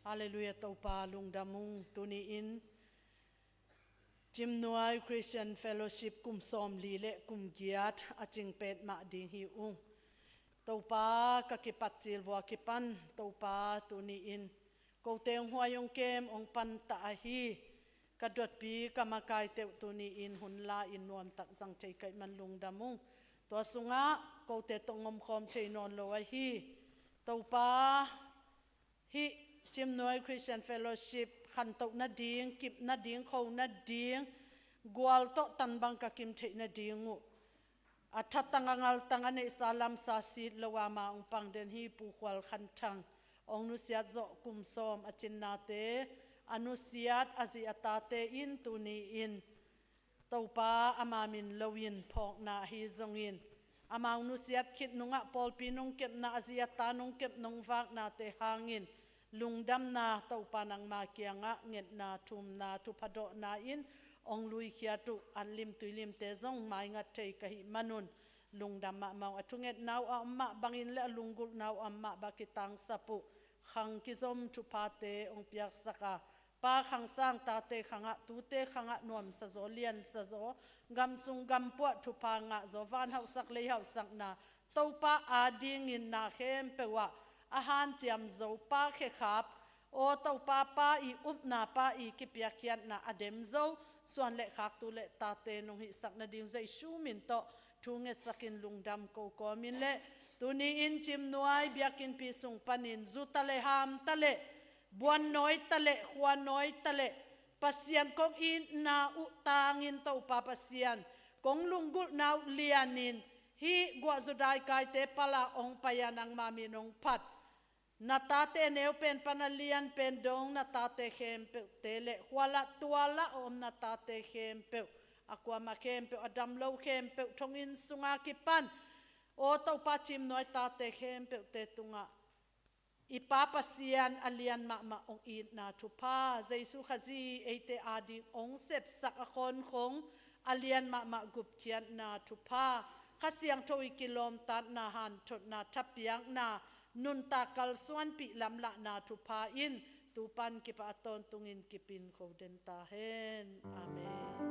Hallelujah tau pa lung damung tuni in Jim Nuai Christian Fellowship kum som li le kum giat aching pet ma ding hi ung tau pa ka ki patil wa ki pan tau pa tuni in ko teng huayong kem ong pan ta hi ka dot pi ka makai te tuni in hun la in nuam tak sang thei kai man lung damung to sunga ko te tongom khom thei non lo hi tau pa hi Jim Noy Christian Fellowship khan tok na ding kip na ding kho na ding gwal to tan bang ka kim the na dingu athat tangangal tangane salam sa si lawama ong pang den hi pu khwal khan thang ong nu siat zo kum som achin na te anu siat azi atate in tuni in topa amamin lowin phok na hi zongin amang nu siat khit nunga pol pinung kep na azi atanung kep nong vak na te hangin lungdam na topa nang ma kianga nget na thum na tu phado na in ong lui khia tu anlim tuilim te zong mai nga thei ka hi manun lungdam ma mau athunget naw amma bangin le lungul naw amma ba kitang sapu khang ki zom thu pa te ong piak saka ป้าขังสร้างตาเตขังะตูเตขังะนวมสะโซเลียนสะโซกำสุงกำปวดทุพางะโซวานเฮาสักเลยเฮาสักนาเต้าป้าอาดิงินนาเข้มเปวะอาหารเจียมโซป้าเขขับโอเต้าป้าป้าอีอุบนาป้าอีกิเปียเขียนนาอเดมโซส่วนเล็กขักตูเล็ตาเตนงหิสักนาดิงใจชูมินโตทุงเงสักินลุงดำโกโกมินเล่ตูนี้อินจิมนวยเบียกินปีสุงปันินจุตะเลหามตะเลบวนน้อยตะเลขวานน้อยตะเลปัสยันกงอินนาอุตางินเต้าป้าปัสยันกงลุงกุลนาวเลียนินฮีกว่าจุดายกายเตปลาองปยานังมามีนงพัดนาตาเตเนวเป็นปนาเลียนเป็นดงนาตาเตเข้มเปเตเลขวาละตัวละอมนาตาเตเข้มเปอากวามาเข้มเปอดัมโลเข้มเปทงอินสุงากิปันโอเต้าป้าจิมน้อยตาเตเข้มเปเตตุงะอีป้าปัสยันอเลียนมาองอินนาทุพาเจสุขจีเอเตอาดิองเสพสักอคนคงอเลียนมากุบเทียนนาทุพาข้าเสียงทวิกิลมตัดนาหันทดนาทับยังนานุนตากัลส่วนปีลำละนาทุพาอินตูปันกิปะตอนตุงินกิปินโคเดนตาเฮนอาเมน